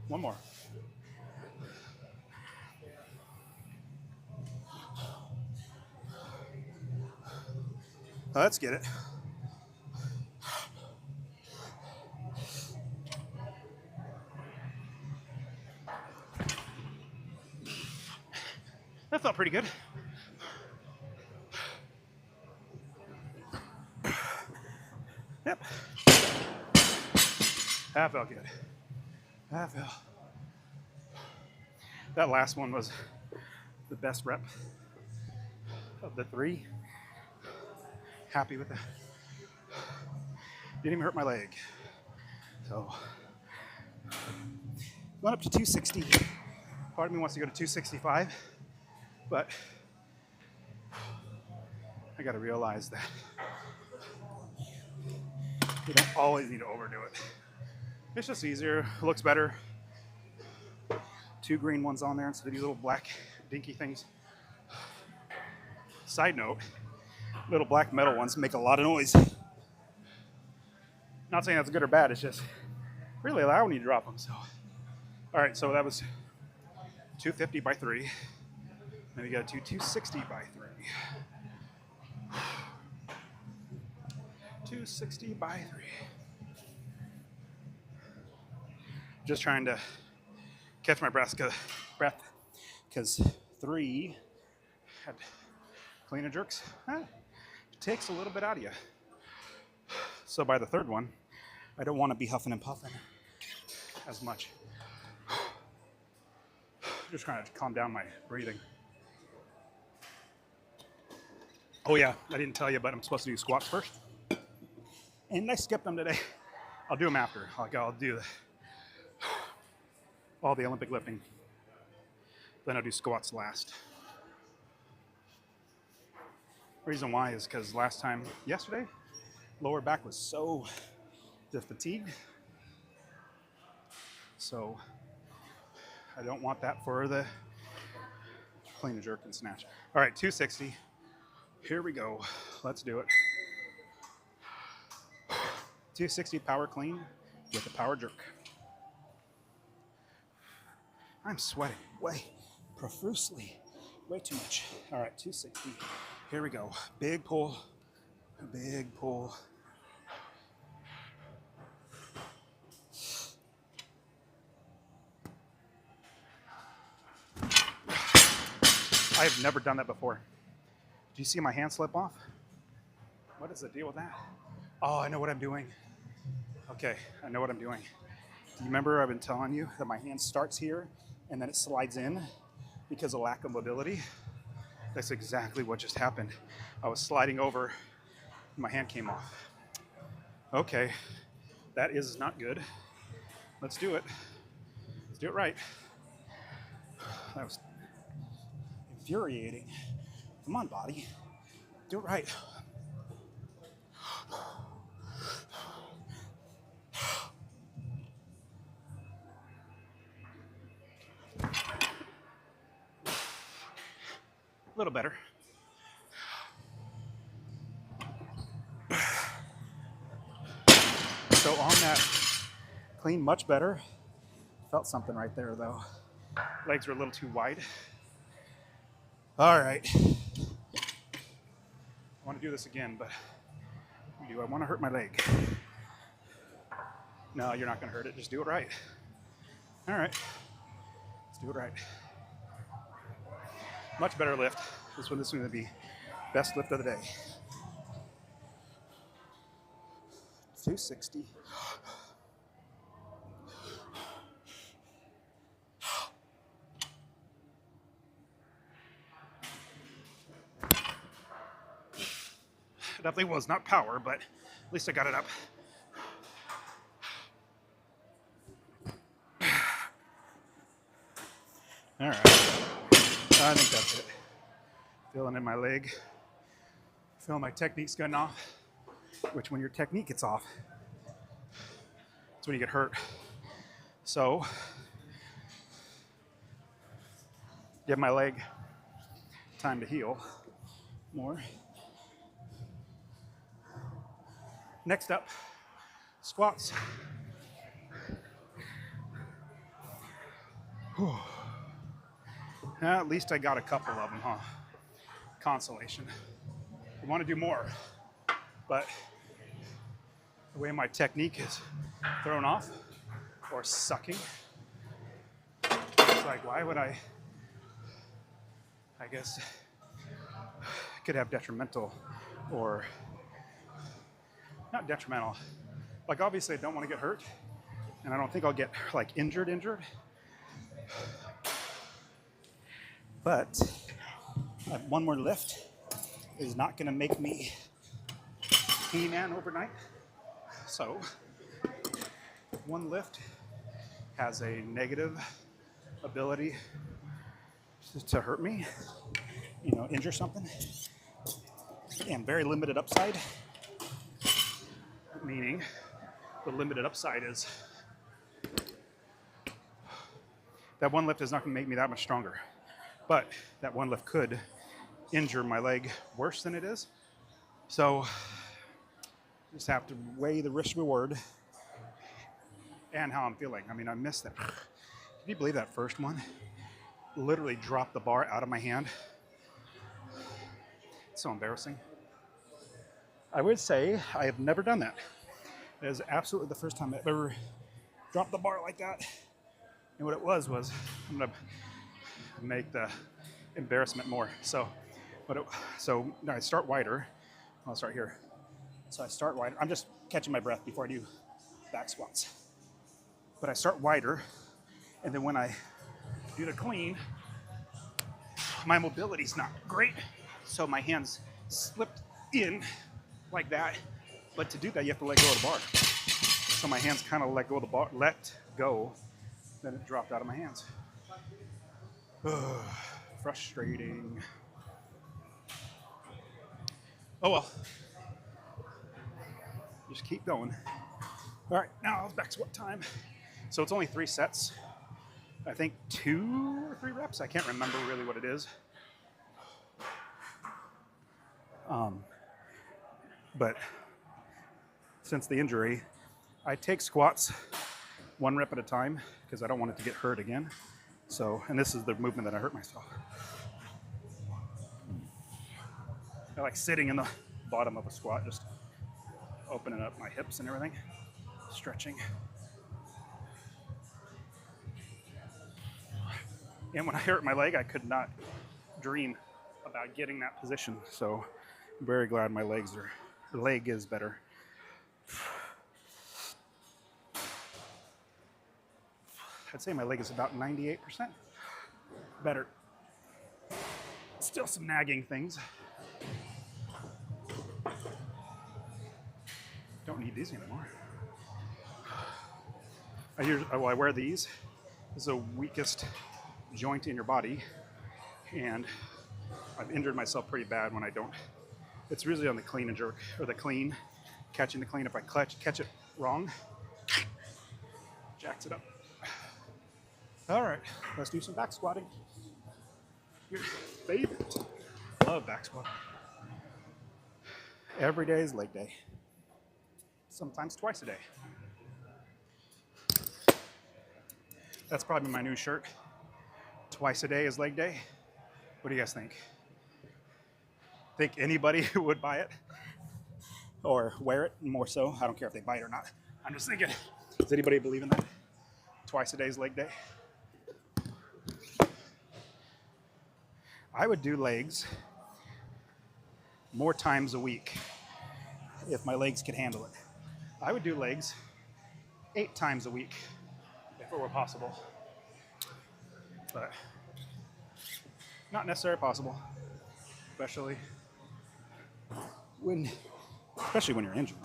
S1: One more. Let's get it. That felt pretty good. Yep. That felt good. That felt. That last one was the best rep of the 3. Happy with that. Didn't even hurt my leg. So, went up to 260. Part of me wants to go to 265, but I got to realize that you don't always need to overdo it. It's just easier, looks better. 2 green ones on there instead of these little black dinky things. Side note, little black metal ones make a lot of noise. Not saying that's good or bad, it's just really loud when you drop them. So, all right, so that was 250 by 3. Then we got to 260 by 3. 260 by 3. Just trying to catch my breath because 3 had clean and jerks. It takes a little bit out of you. So by the 3rd one, I don't want to be huffing and puffing as much. Just trying to calm down my breathing. Oh yeah, I didn't tell you, but I'm supposed to do squats first. And I skipped them today. I'll do them after. I'll do all the Olympic lifting. Then I'll do squats last. Reason why is because yesterday, lower back was so fatigued. So I don't want that for the clean and jerk and snatch. All right, 260. Here we go. Let's do it. 260 power clean with a power jerk. I'm sweating way profusely, way too much. All right, 260. Here we go. Big pull, big pull. I have never done that before. Do you see my hand slip off? What is the deal with that? Oh, I know what I'm doing. Okay, I know what I'm doing. Do you remember I've been telling you that my hand starts here and then it slides in because of lack of mobility? That's exactly what just happened. I was sliding over and my hand came off. Okay, that is not good. Let's do it. Let's do it right. That was infuriating. Come on, body. Do it right. A little better. So on that clean, much better. Felt something right there though. Legs were a little too wide. All right. I want to do this again, but do I want to hurt my leg? No, you're not going to hurt it. Just do it right. All right. Let's do it right. Much better lift. This is going to be best lift of the day. 260. Definitely was not power, but at least I got it up. All right. I think that's it. Feeling in my leg. Feeling my technique's getting off. Which, when your technique gets off, that's when you get hurt. So, give my leg time to heal more. Next up, squats. Whew. At least I got a couple of them, huh? Consolation. I want to do more, but the way my technique is thrown off or sucking, it's like, why would I guess, could have detrimental or not detrimental. Like, obviously I don't want to get hurt, and I don't think I'll get like injured. But one more lift is not going to make me He-Man overnight. So one lift has a negative ability to hurt me, injure something, and very limited upside. Meaning, the limited upside is that one lift is not going to make me that much stronger. But that one lift could injure my leg worse than it is. So, just have to weigh the risk reward and how I'm feeling. I mean, I missed that. Can you believe that first one? Literally dropped the bar out of my hand. It's so embarrassing. I would say I have never done that. It is absolutely the first time I've ever dropped the bar like that. And what it was I'm gonna make the embarrassment more. So I start wider. I'll start here. So I start wider. I'm just catching my breath before I do back squats. But I start wider, and then when I do the clean, my mobility's not great. So my hands slipped in like that. But to do that, you have to let go of the bar. So my hands kind of let go of the bar, then it dropped out of my hands. Frustrating. Oh well. Just keep going. All right, now it's back squat time. So it's only 3 sets. I think 2 or 3 reps. I can't remember really what it is. But since the injury, I take squats 1 rep at a time because I don't want it to get hurt again. So, and this is the movement that I hurt myself. I like sitting in the bottom of a squat, just opening up my hips and everything, stretching. And when I hurt my leg, I could not dream about getting that position. So I'm very glad my leg is better. I'd say my leg is about 98% better. Still some nagging things. Don't need these anymore. I wear these. This is the weakest joint in your body, and I've injured myself pretty bad when I don't. It's usually on the clean and jerk, or the clean, catching the clean. If I catch it wrong, jacks it up. All right, let's do some back squatting. Your favorite. Love back squatting. Every day is leg day. Sometimes twice a day. That's probably my new shirt. Twice a day is leg day. What do you guys think? think anybody would buy it or wear it, more so. I don't care if they buy it or not. I'm just thinking, does anybody believe in that? Twice a day's leg day? I would do legs more times a week if my legs could handle it. I would do legs 8 times a week if it were possible. But not necessarily possible, especially when you're injured.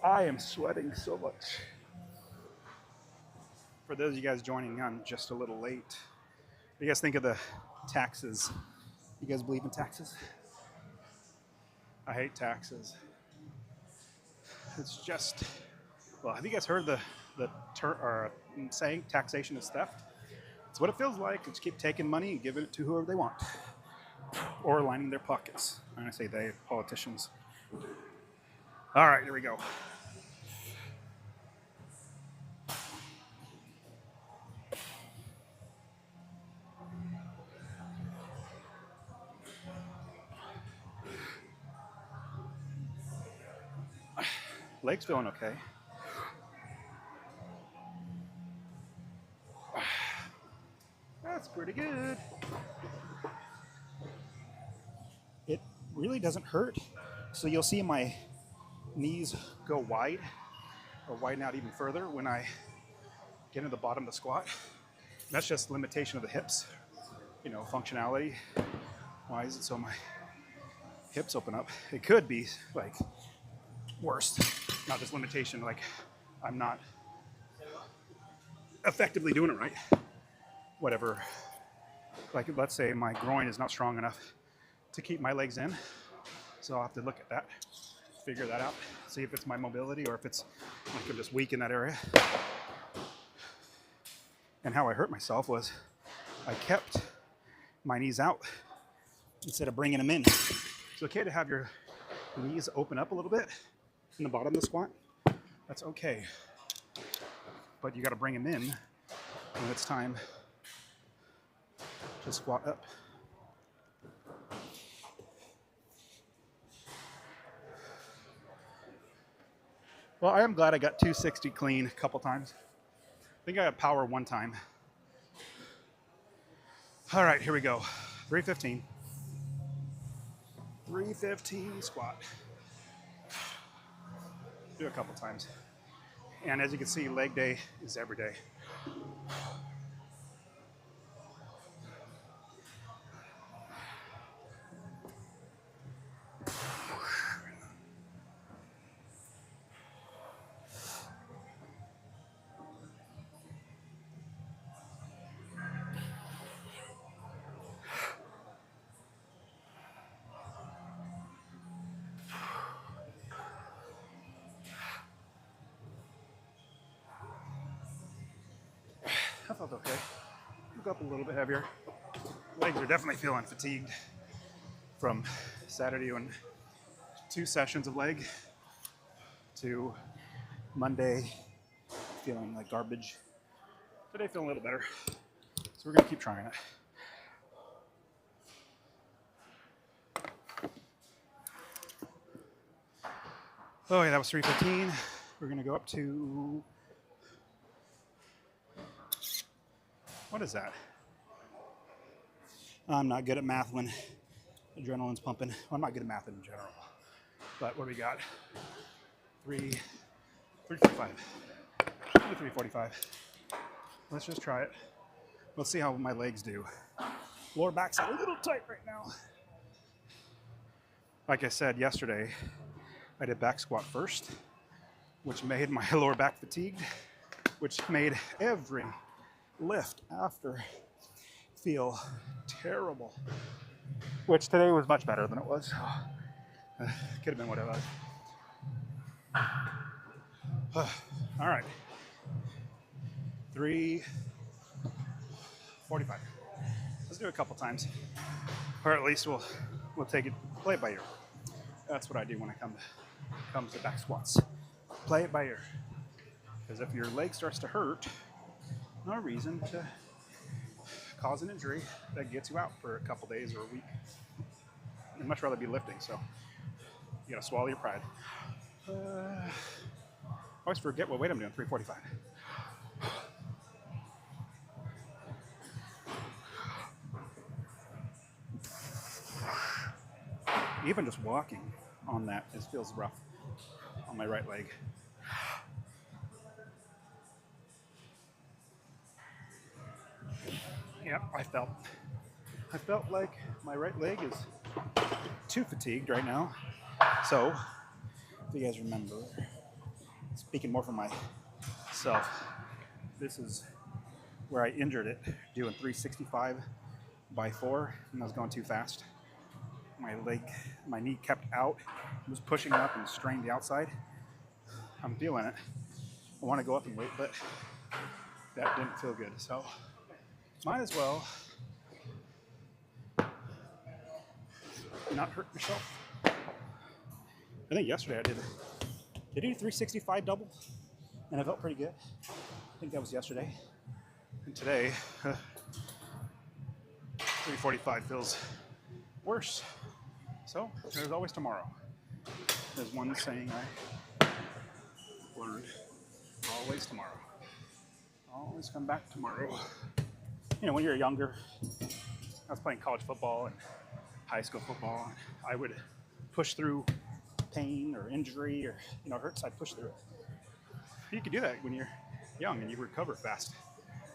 S1: I am sweating so much. For those of you guys joining, I'm just a little late. What do you guys think of the taxes? You guys believe in taxes? I hate taxes. It's just, well, have you guys heard the saying taxation is theft? It's what it feels like. Just keep taking money and giving it to whoever they want, or lining their pockets. I'm gonna say they, politicians. All right, here we go. Legs feeling okay. That's pretty good. It really doesn't hurt. So you'll see my knees go wide or widen out even further when I get into the bottom of the squat. And that's just limitation of the hips, functionality wise. And so my hips open up. It could be like worse, not just limitation, like I'm not effectively doing it right. Whatever, like let's say my groin is not strong enough to keep my legs in. So I'll have to look at that, figure that out, see if it's my mobility or if it's like I'm just weak in that area. And how I hurt myself was I kept my knees out instead of bringing them in. It's okay to have your knees open up a little bit in the bottom of the squat. That's okay. But you got to bring them in when it's time to squat up. Well, I am glad I got 260 clean a couple times. I think I got power one time. All right, here we go. 315. 315 squat. Do a couple times. And as you can see, leg day is every day. I felt okay. Woke up a little bit heavier. Legs are definitely feeling fatigued from Saturday and 2 sessions of leg to Monday feeling like garbage. Today feeling a little better. So we're gonna keep trying it. Oh yeah, that was 315. We're gonna go up to, what is that? I'm not good at math when adrenaline's pumping. Well, I'm not good at math in general. But what do we got? 345. 345. Let's just try it. Let's see how my legs do. Lower back's a little tight right now. Like I said yesterday, I did back squat first, which made my lower back fatigued, which made every lift after feel terrible. Which today was much better than it was. Could have been what it was. All right. 345. Let's do it a couple times, or at least we'll take it, play it by ear. That's what I do when it comes to back squats. Play it by ear, because if your leg starts to hurt, no reason to cause an injury that gets you out for a couple days or a week. I'd much rather be lifting, so you gotta swallow your pride. I always forget what weight I'm doing, 345. Even just walking on that feels rough on my right leg. Yep, I felt like my right leg is too fatigued right now. So, if you guys remember, speaking more for myself, this is where I injured it, doing 365 by 4, and I was going too fast. My knee kept out, it was pushing up and strained the outside. I'm feeling it. I want to go up in weight, but that didn't feel good. So, might as well not hurt myself. I think yesterday I did do 365 double, and I felt pretty good. I think that was yesterday. And today, 345 feels worse. So, there's always tomorrow. There's one saying I learned, always tomorrow. Always come back tomorrow. You know, when you're younger, I was playing college football and high school football, and I would push through pain or injury or, hurts, I'd push through it. You can do that when you're young and you recover fast.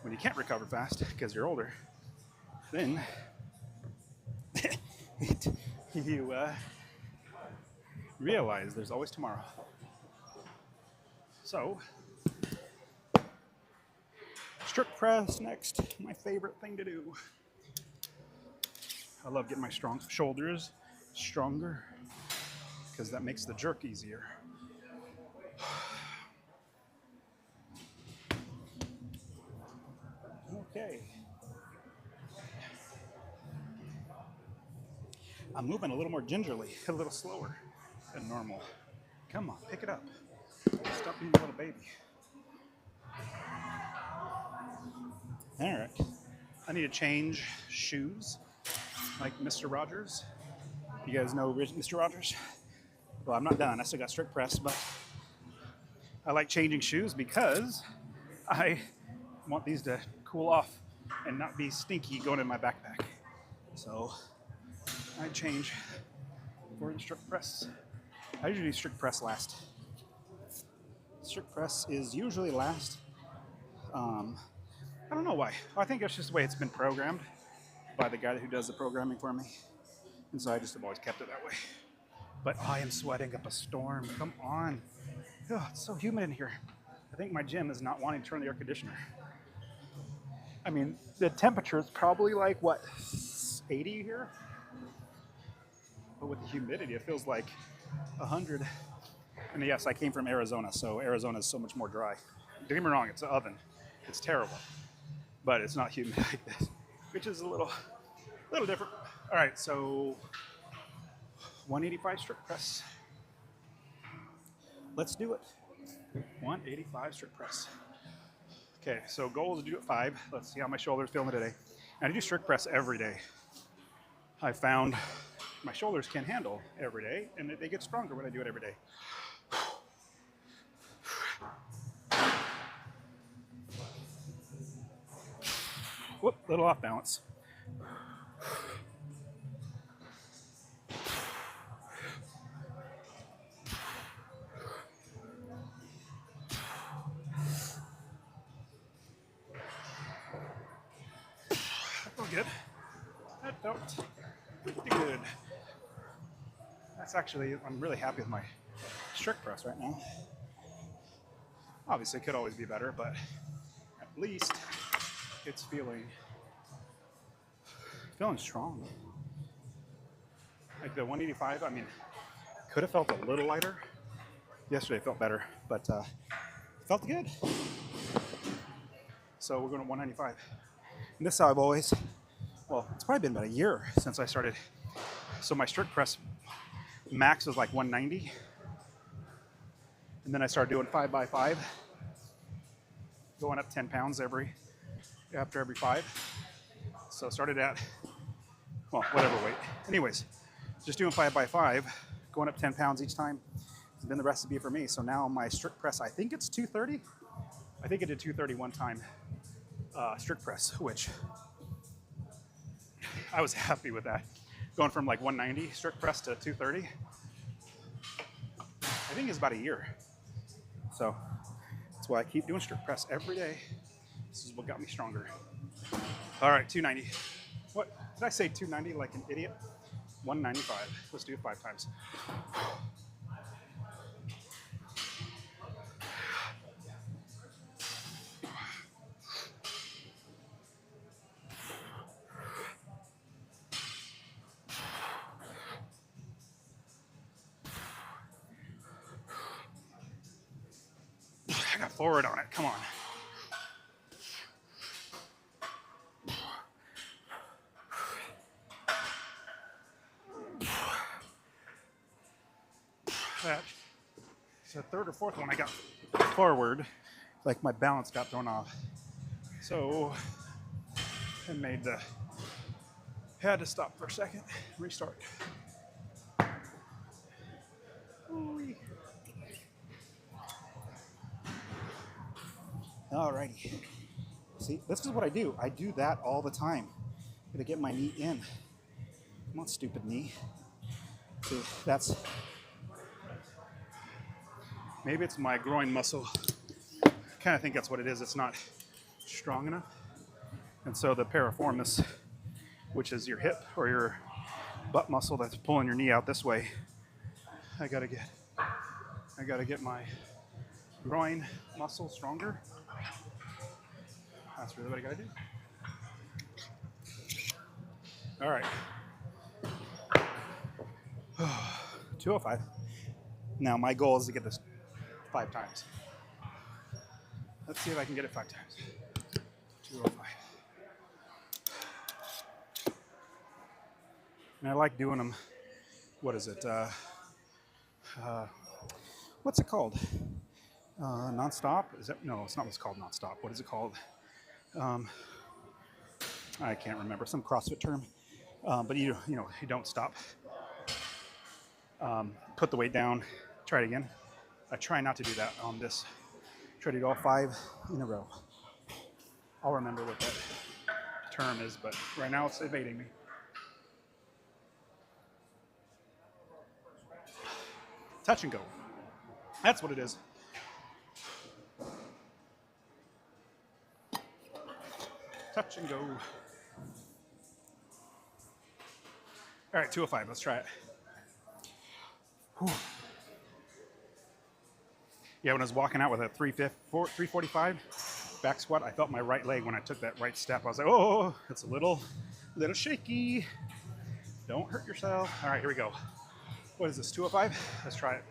S1: When you can't recover fast because you're older, then you realize there's always tomorrow. So, strict press next, my favorite thing to do. I love getting my strong shoulders stronger because that makes the jerk easier. Okay. I'm moving a little more gingerly, a little slower than normal. Come on, pick it up. Stop being a little baby. All right. I need to change shoes like Mr. Rogers. You guys know Mr. Rogers? Well, I'm not done. I still got strict press, but I like changing shoes because I want these to cool off and not be stinky going in my backpack. So I change for the strict press. I usually do strict press last. Strict press is usually last. I don't know why. I think it's just the way it's been programmed by the guy who does the programming for me. And so I just have always kept it that way. But I am sweating up a storm. Come on. Oh, it's so humid in here. I think my gym is not wanting to turn the air conditioner. I mean, the temperature is probably like, 80 here? But with the humidity, it feels like 100. And yes, I came from Arizona, so Arizona is so much more dry. Don't get me wrong, it's an oven. It's terrible. But it's not humid like this, which is a little different. All right, so 185 strict press. Let's do it. 185 strict press. Okay, so goal is to do it 5. Let's see how my shoulder's feeling today. And I do strict press every day. I found my shoulders can handle every day, and they get stronger when I do it every day. Whoop, little off balance. That felt good. That felt pretty good. That's actually, I'm really happy with my strict press right now. Obviously, it could always be better, but at least it's feeling strong. Like the 185, I mean, could have felt a little lighter. Yesterday it felt better, but it felt good. So we're going to 195. And this is how I've always, it's probably been about a year since I started. So my strict press max was like 190. And then I started doing 5x5, going up 10 pounds after every 5. So started at, well, whatever weight. Anyways, just doing 5x5, going up 10 pounds each time has been the recipe for me. So now my strict press, I think it's 230. I think I did 230 one time, strict press, which I was happy with that. Going from like 190 strict press to 230, I think it's about a year. So that's why I keep doing strict press every day. This is what got me stronger. All right, 290. What, did I say 290 like an idiot? 195. Let's do it 5 times. I got forward on it, come on. It's the third or fourth one I got forward, like my balance got thrown off. So I had to stop for a second, restart. Ooh-wee. Alrighty. See, this is what I do. I do that all the time. Gotta get my knee in. Come on, stupid knee. See, that's, maybe it's my groin muscle. I kind of think that's what it is. It's not strong enough. And so the piriformis, which is your hip or your butt muscle that's pulling your knee out this way, I gotta get my groin muscle stronger. That's really what I gotta do. All right. 205. Now my goal is to get this 5 times. Let's see if I can get it 5 times. 205. And I like doing them. What is it? What's it called? Non-stop? Is that, no, it's not what's called non-stop. What is it called? I can't remember. Some CrossFit term. But you don't stop. Put the weight down. Try it again. I try not to do that on this. Try to do all 5 in a row. I'll remember what that term is, but right now it's evading me. Touch and go. That's what it is. Touch and go. All right, 205. Let's try it. Whew. Yeah, when I was walking out with a 345 back squat, I felt my right leg when I took that right step. I was like, oh, it's a little shaky. Don't hurt yourself. All right, here we go. What is this, 205? Let's try it.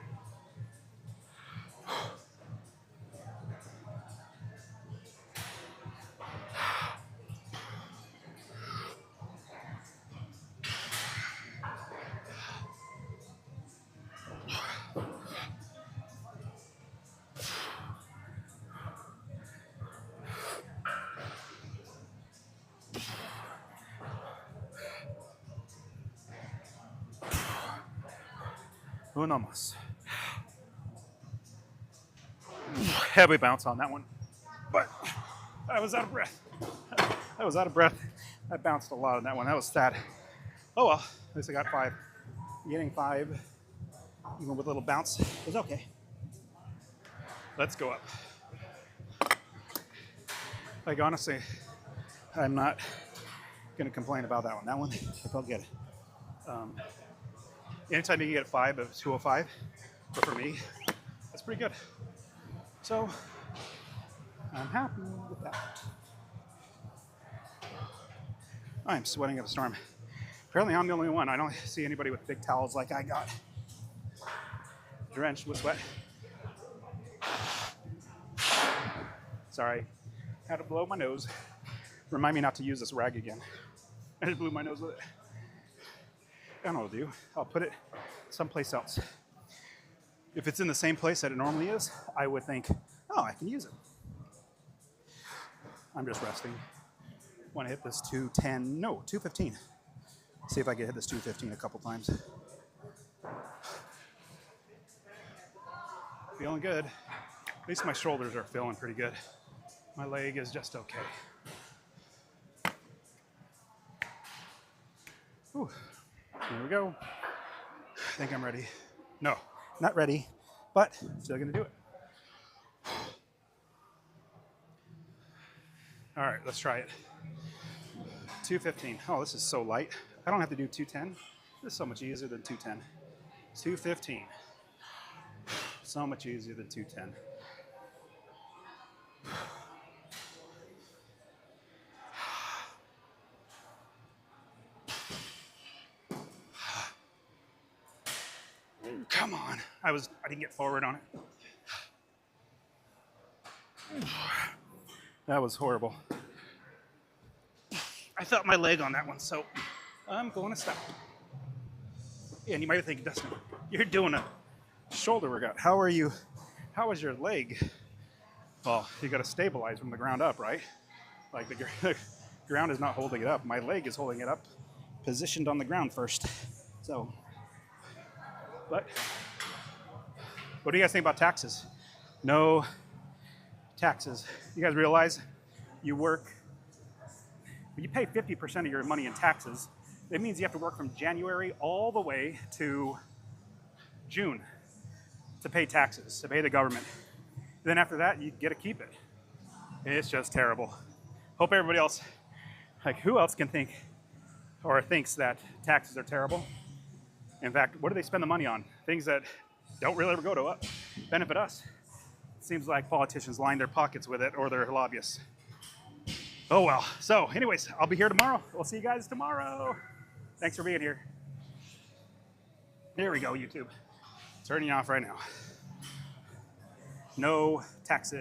S1: Uno más. Heavy bounce on that one, but I was out of breath. I bounced a lot on that one. That was sad. Oh well, at least I got 5. Getting 5, even with a little bounce, was okay. Let's go up. Like honestly, I'm not gonna complain about that one. That one, I felt good. Anytime you can get 5 of 205, but for me, that's pretty good. So, I'm happy with that. I'm sweating up a storm. Apparently I'm the only one. I don't see anybody with big towels like I got. Drenched with sweat. Sorry, had to blow my nose. Remind me not to use this rag again. I just blew my nose with it. I don't know what to do. I'll put it someplace else. If it's in the same place that it normally is, I would think, oh, I can use it. I'm just resting. Want to hit this 210, no, 215. See if I can hit this 215 a couple times. Feeling good. At least my shoulders are feeling pretty good. My leg is just okay. Whew. Here we go. I think I'm ready. No, not ready, but still gonna do it. All right, let's try it. 215. Oh, this is so light. I don't have to do 210. This is so much easier than 210. 215. So much easier than 210. Come on. I didn't get forward on it. That was horrible. I felt my leg on that one, so I'm going to stop. And you might think, Dustin, you're doing a shoulder workout. How is your leg? Well, you got to stabilize from the ground up, right? Like the ground is not holding it up. My leg is holding it up, positioned on the ground first. So, but what do you guys think about taxes? No taxes. You guys realize you pay 50% of your money in taxes. It means you have to work from January all the way to June to pay taxes, to pay the government. Then after that, you get to keep it. It's just terrible. Hope everybody else, like who else can think or thinks that taxes are terrible? In fact, what do they spend the money on? Things that don't really ever go to benefit us. It seems like politicians line their pockets with it or their lobbyists. Oh well. So anyways, I'll be here tomorrow. We'll see you guys tomorrow. Thanks for being here. There we go, YouTube. Turning off right now. No taxes.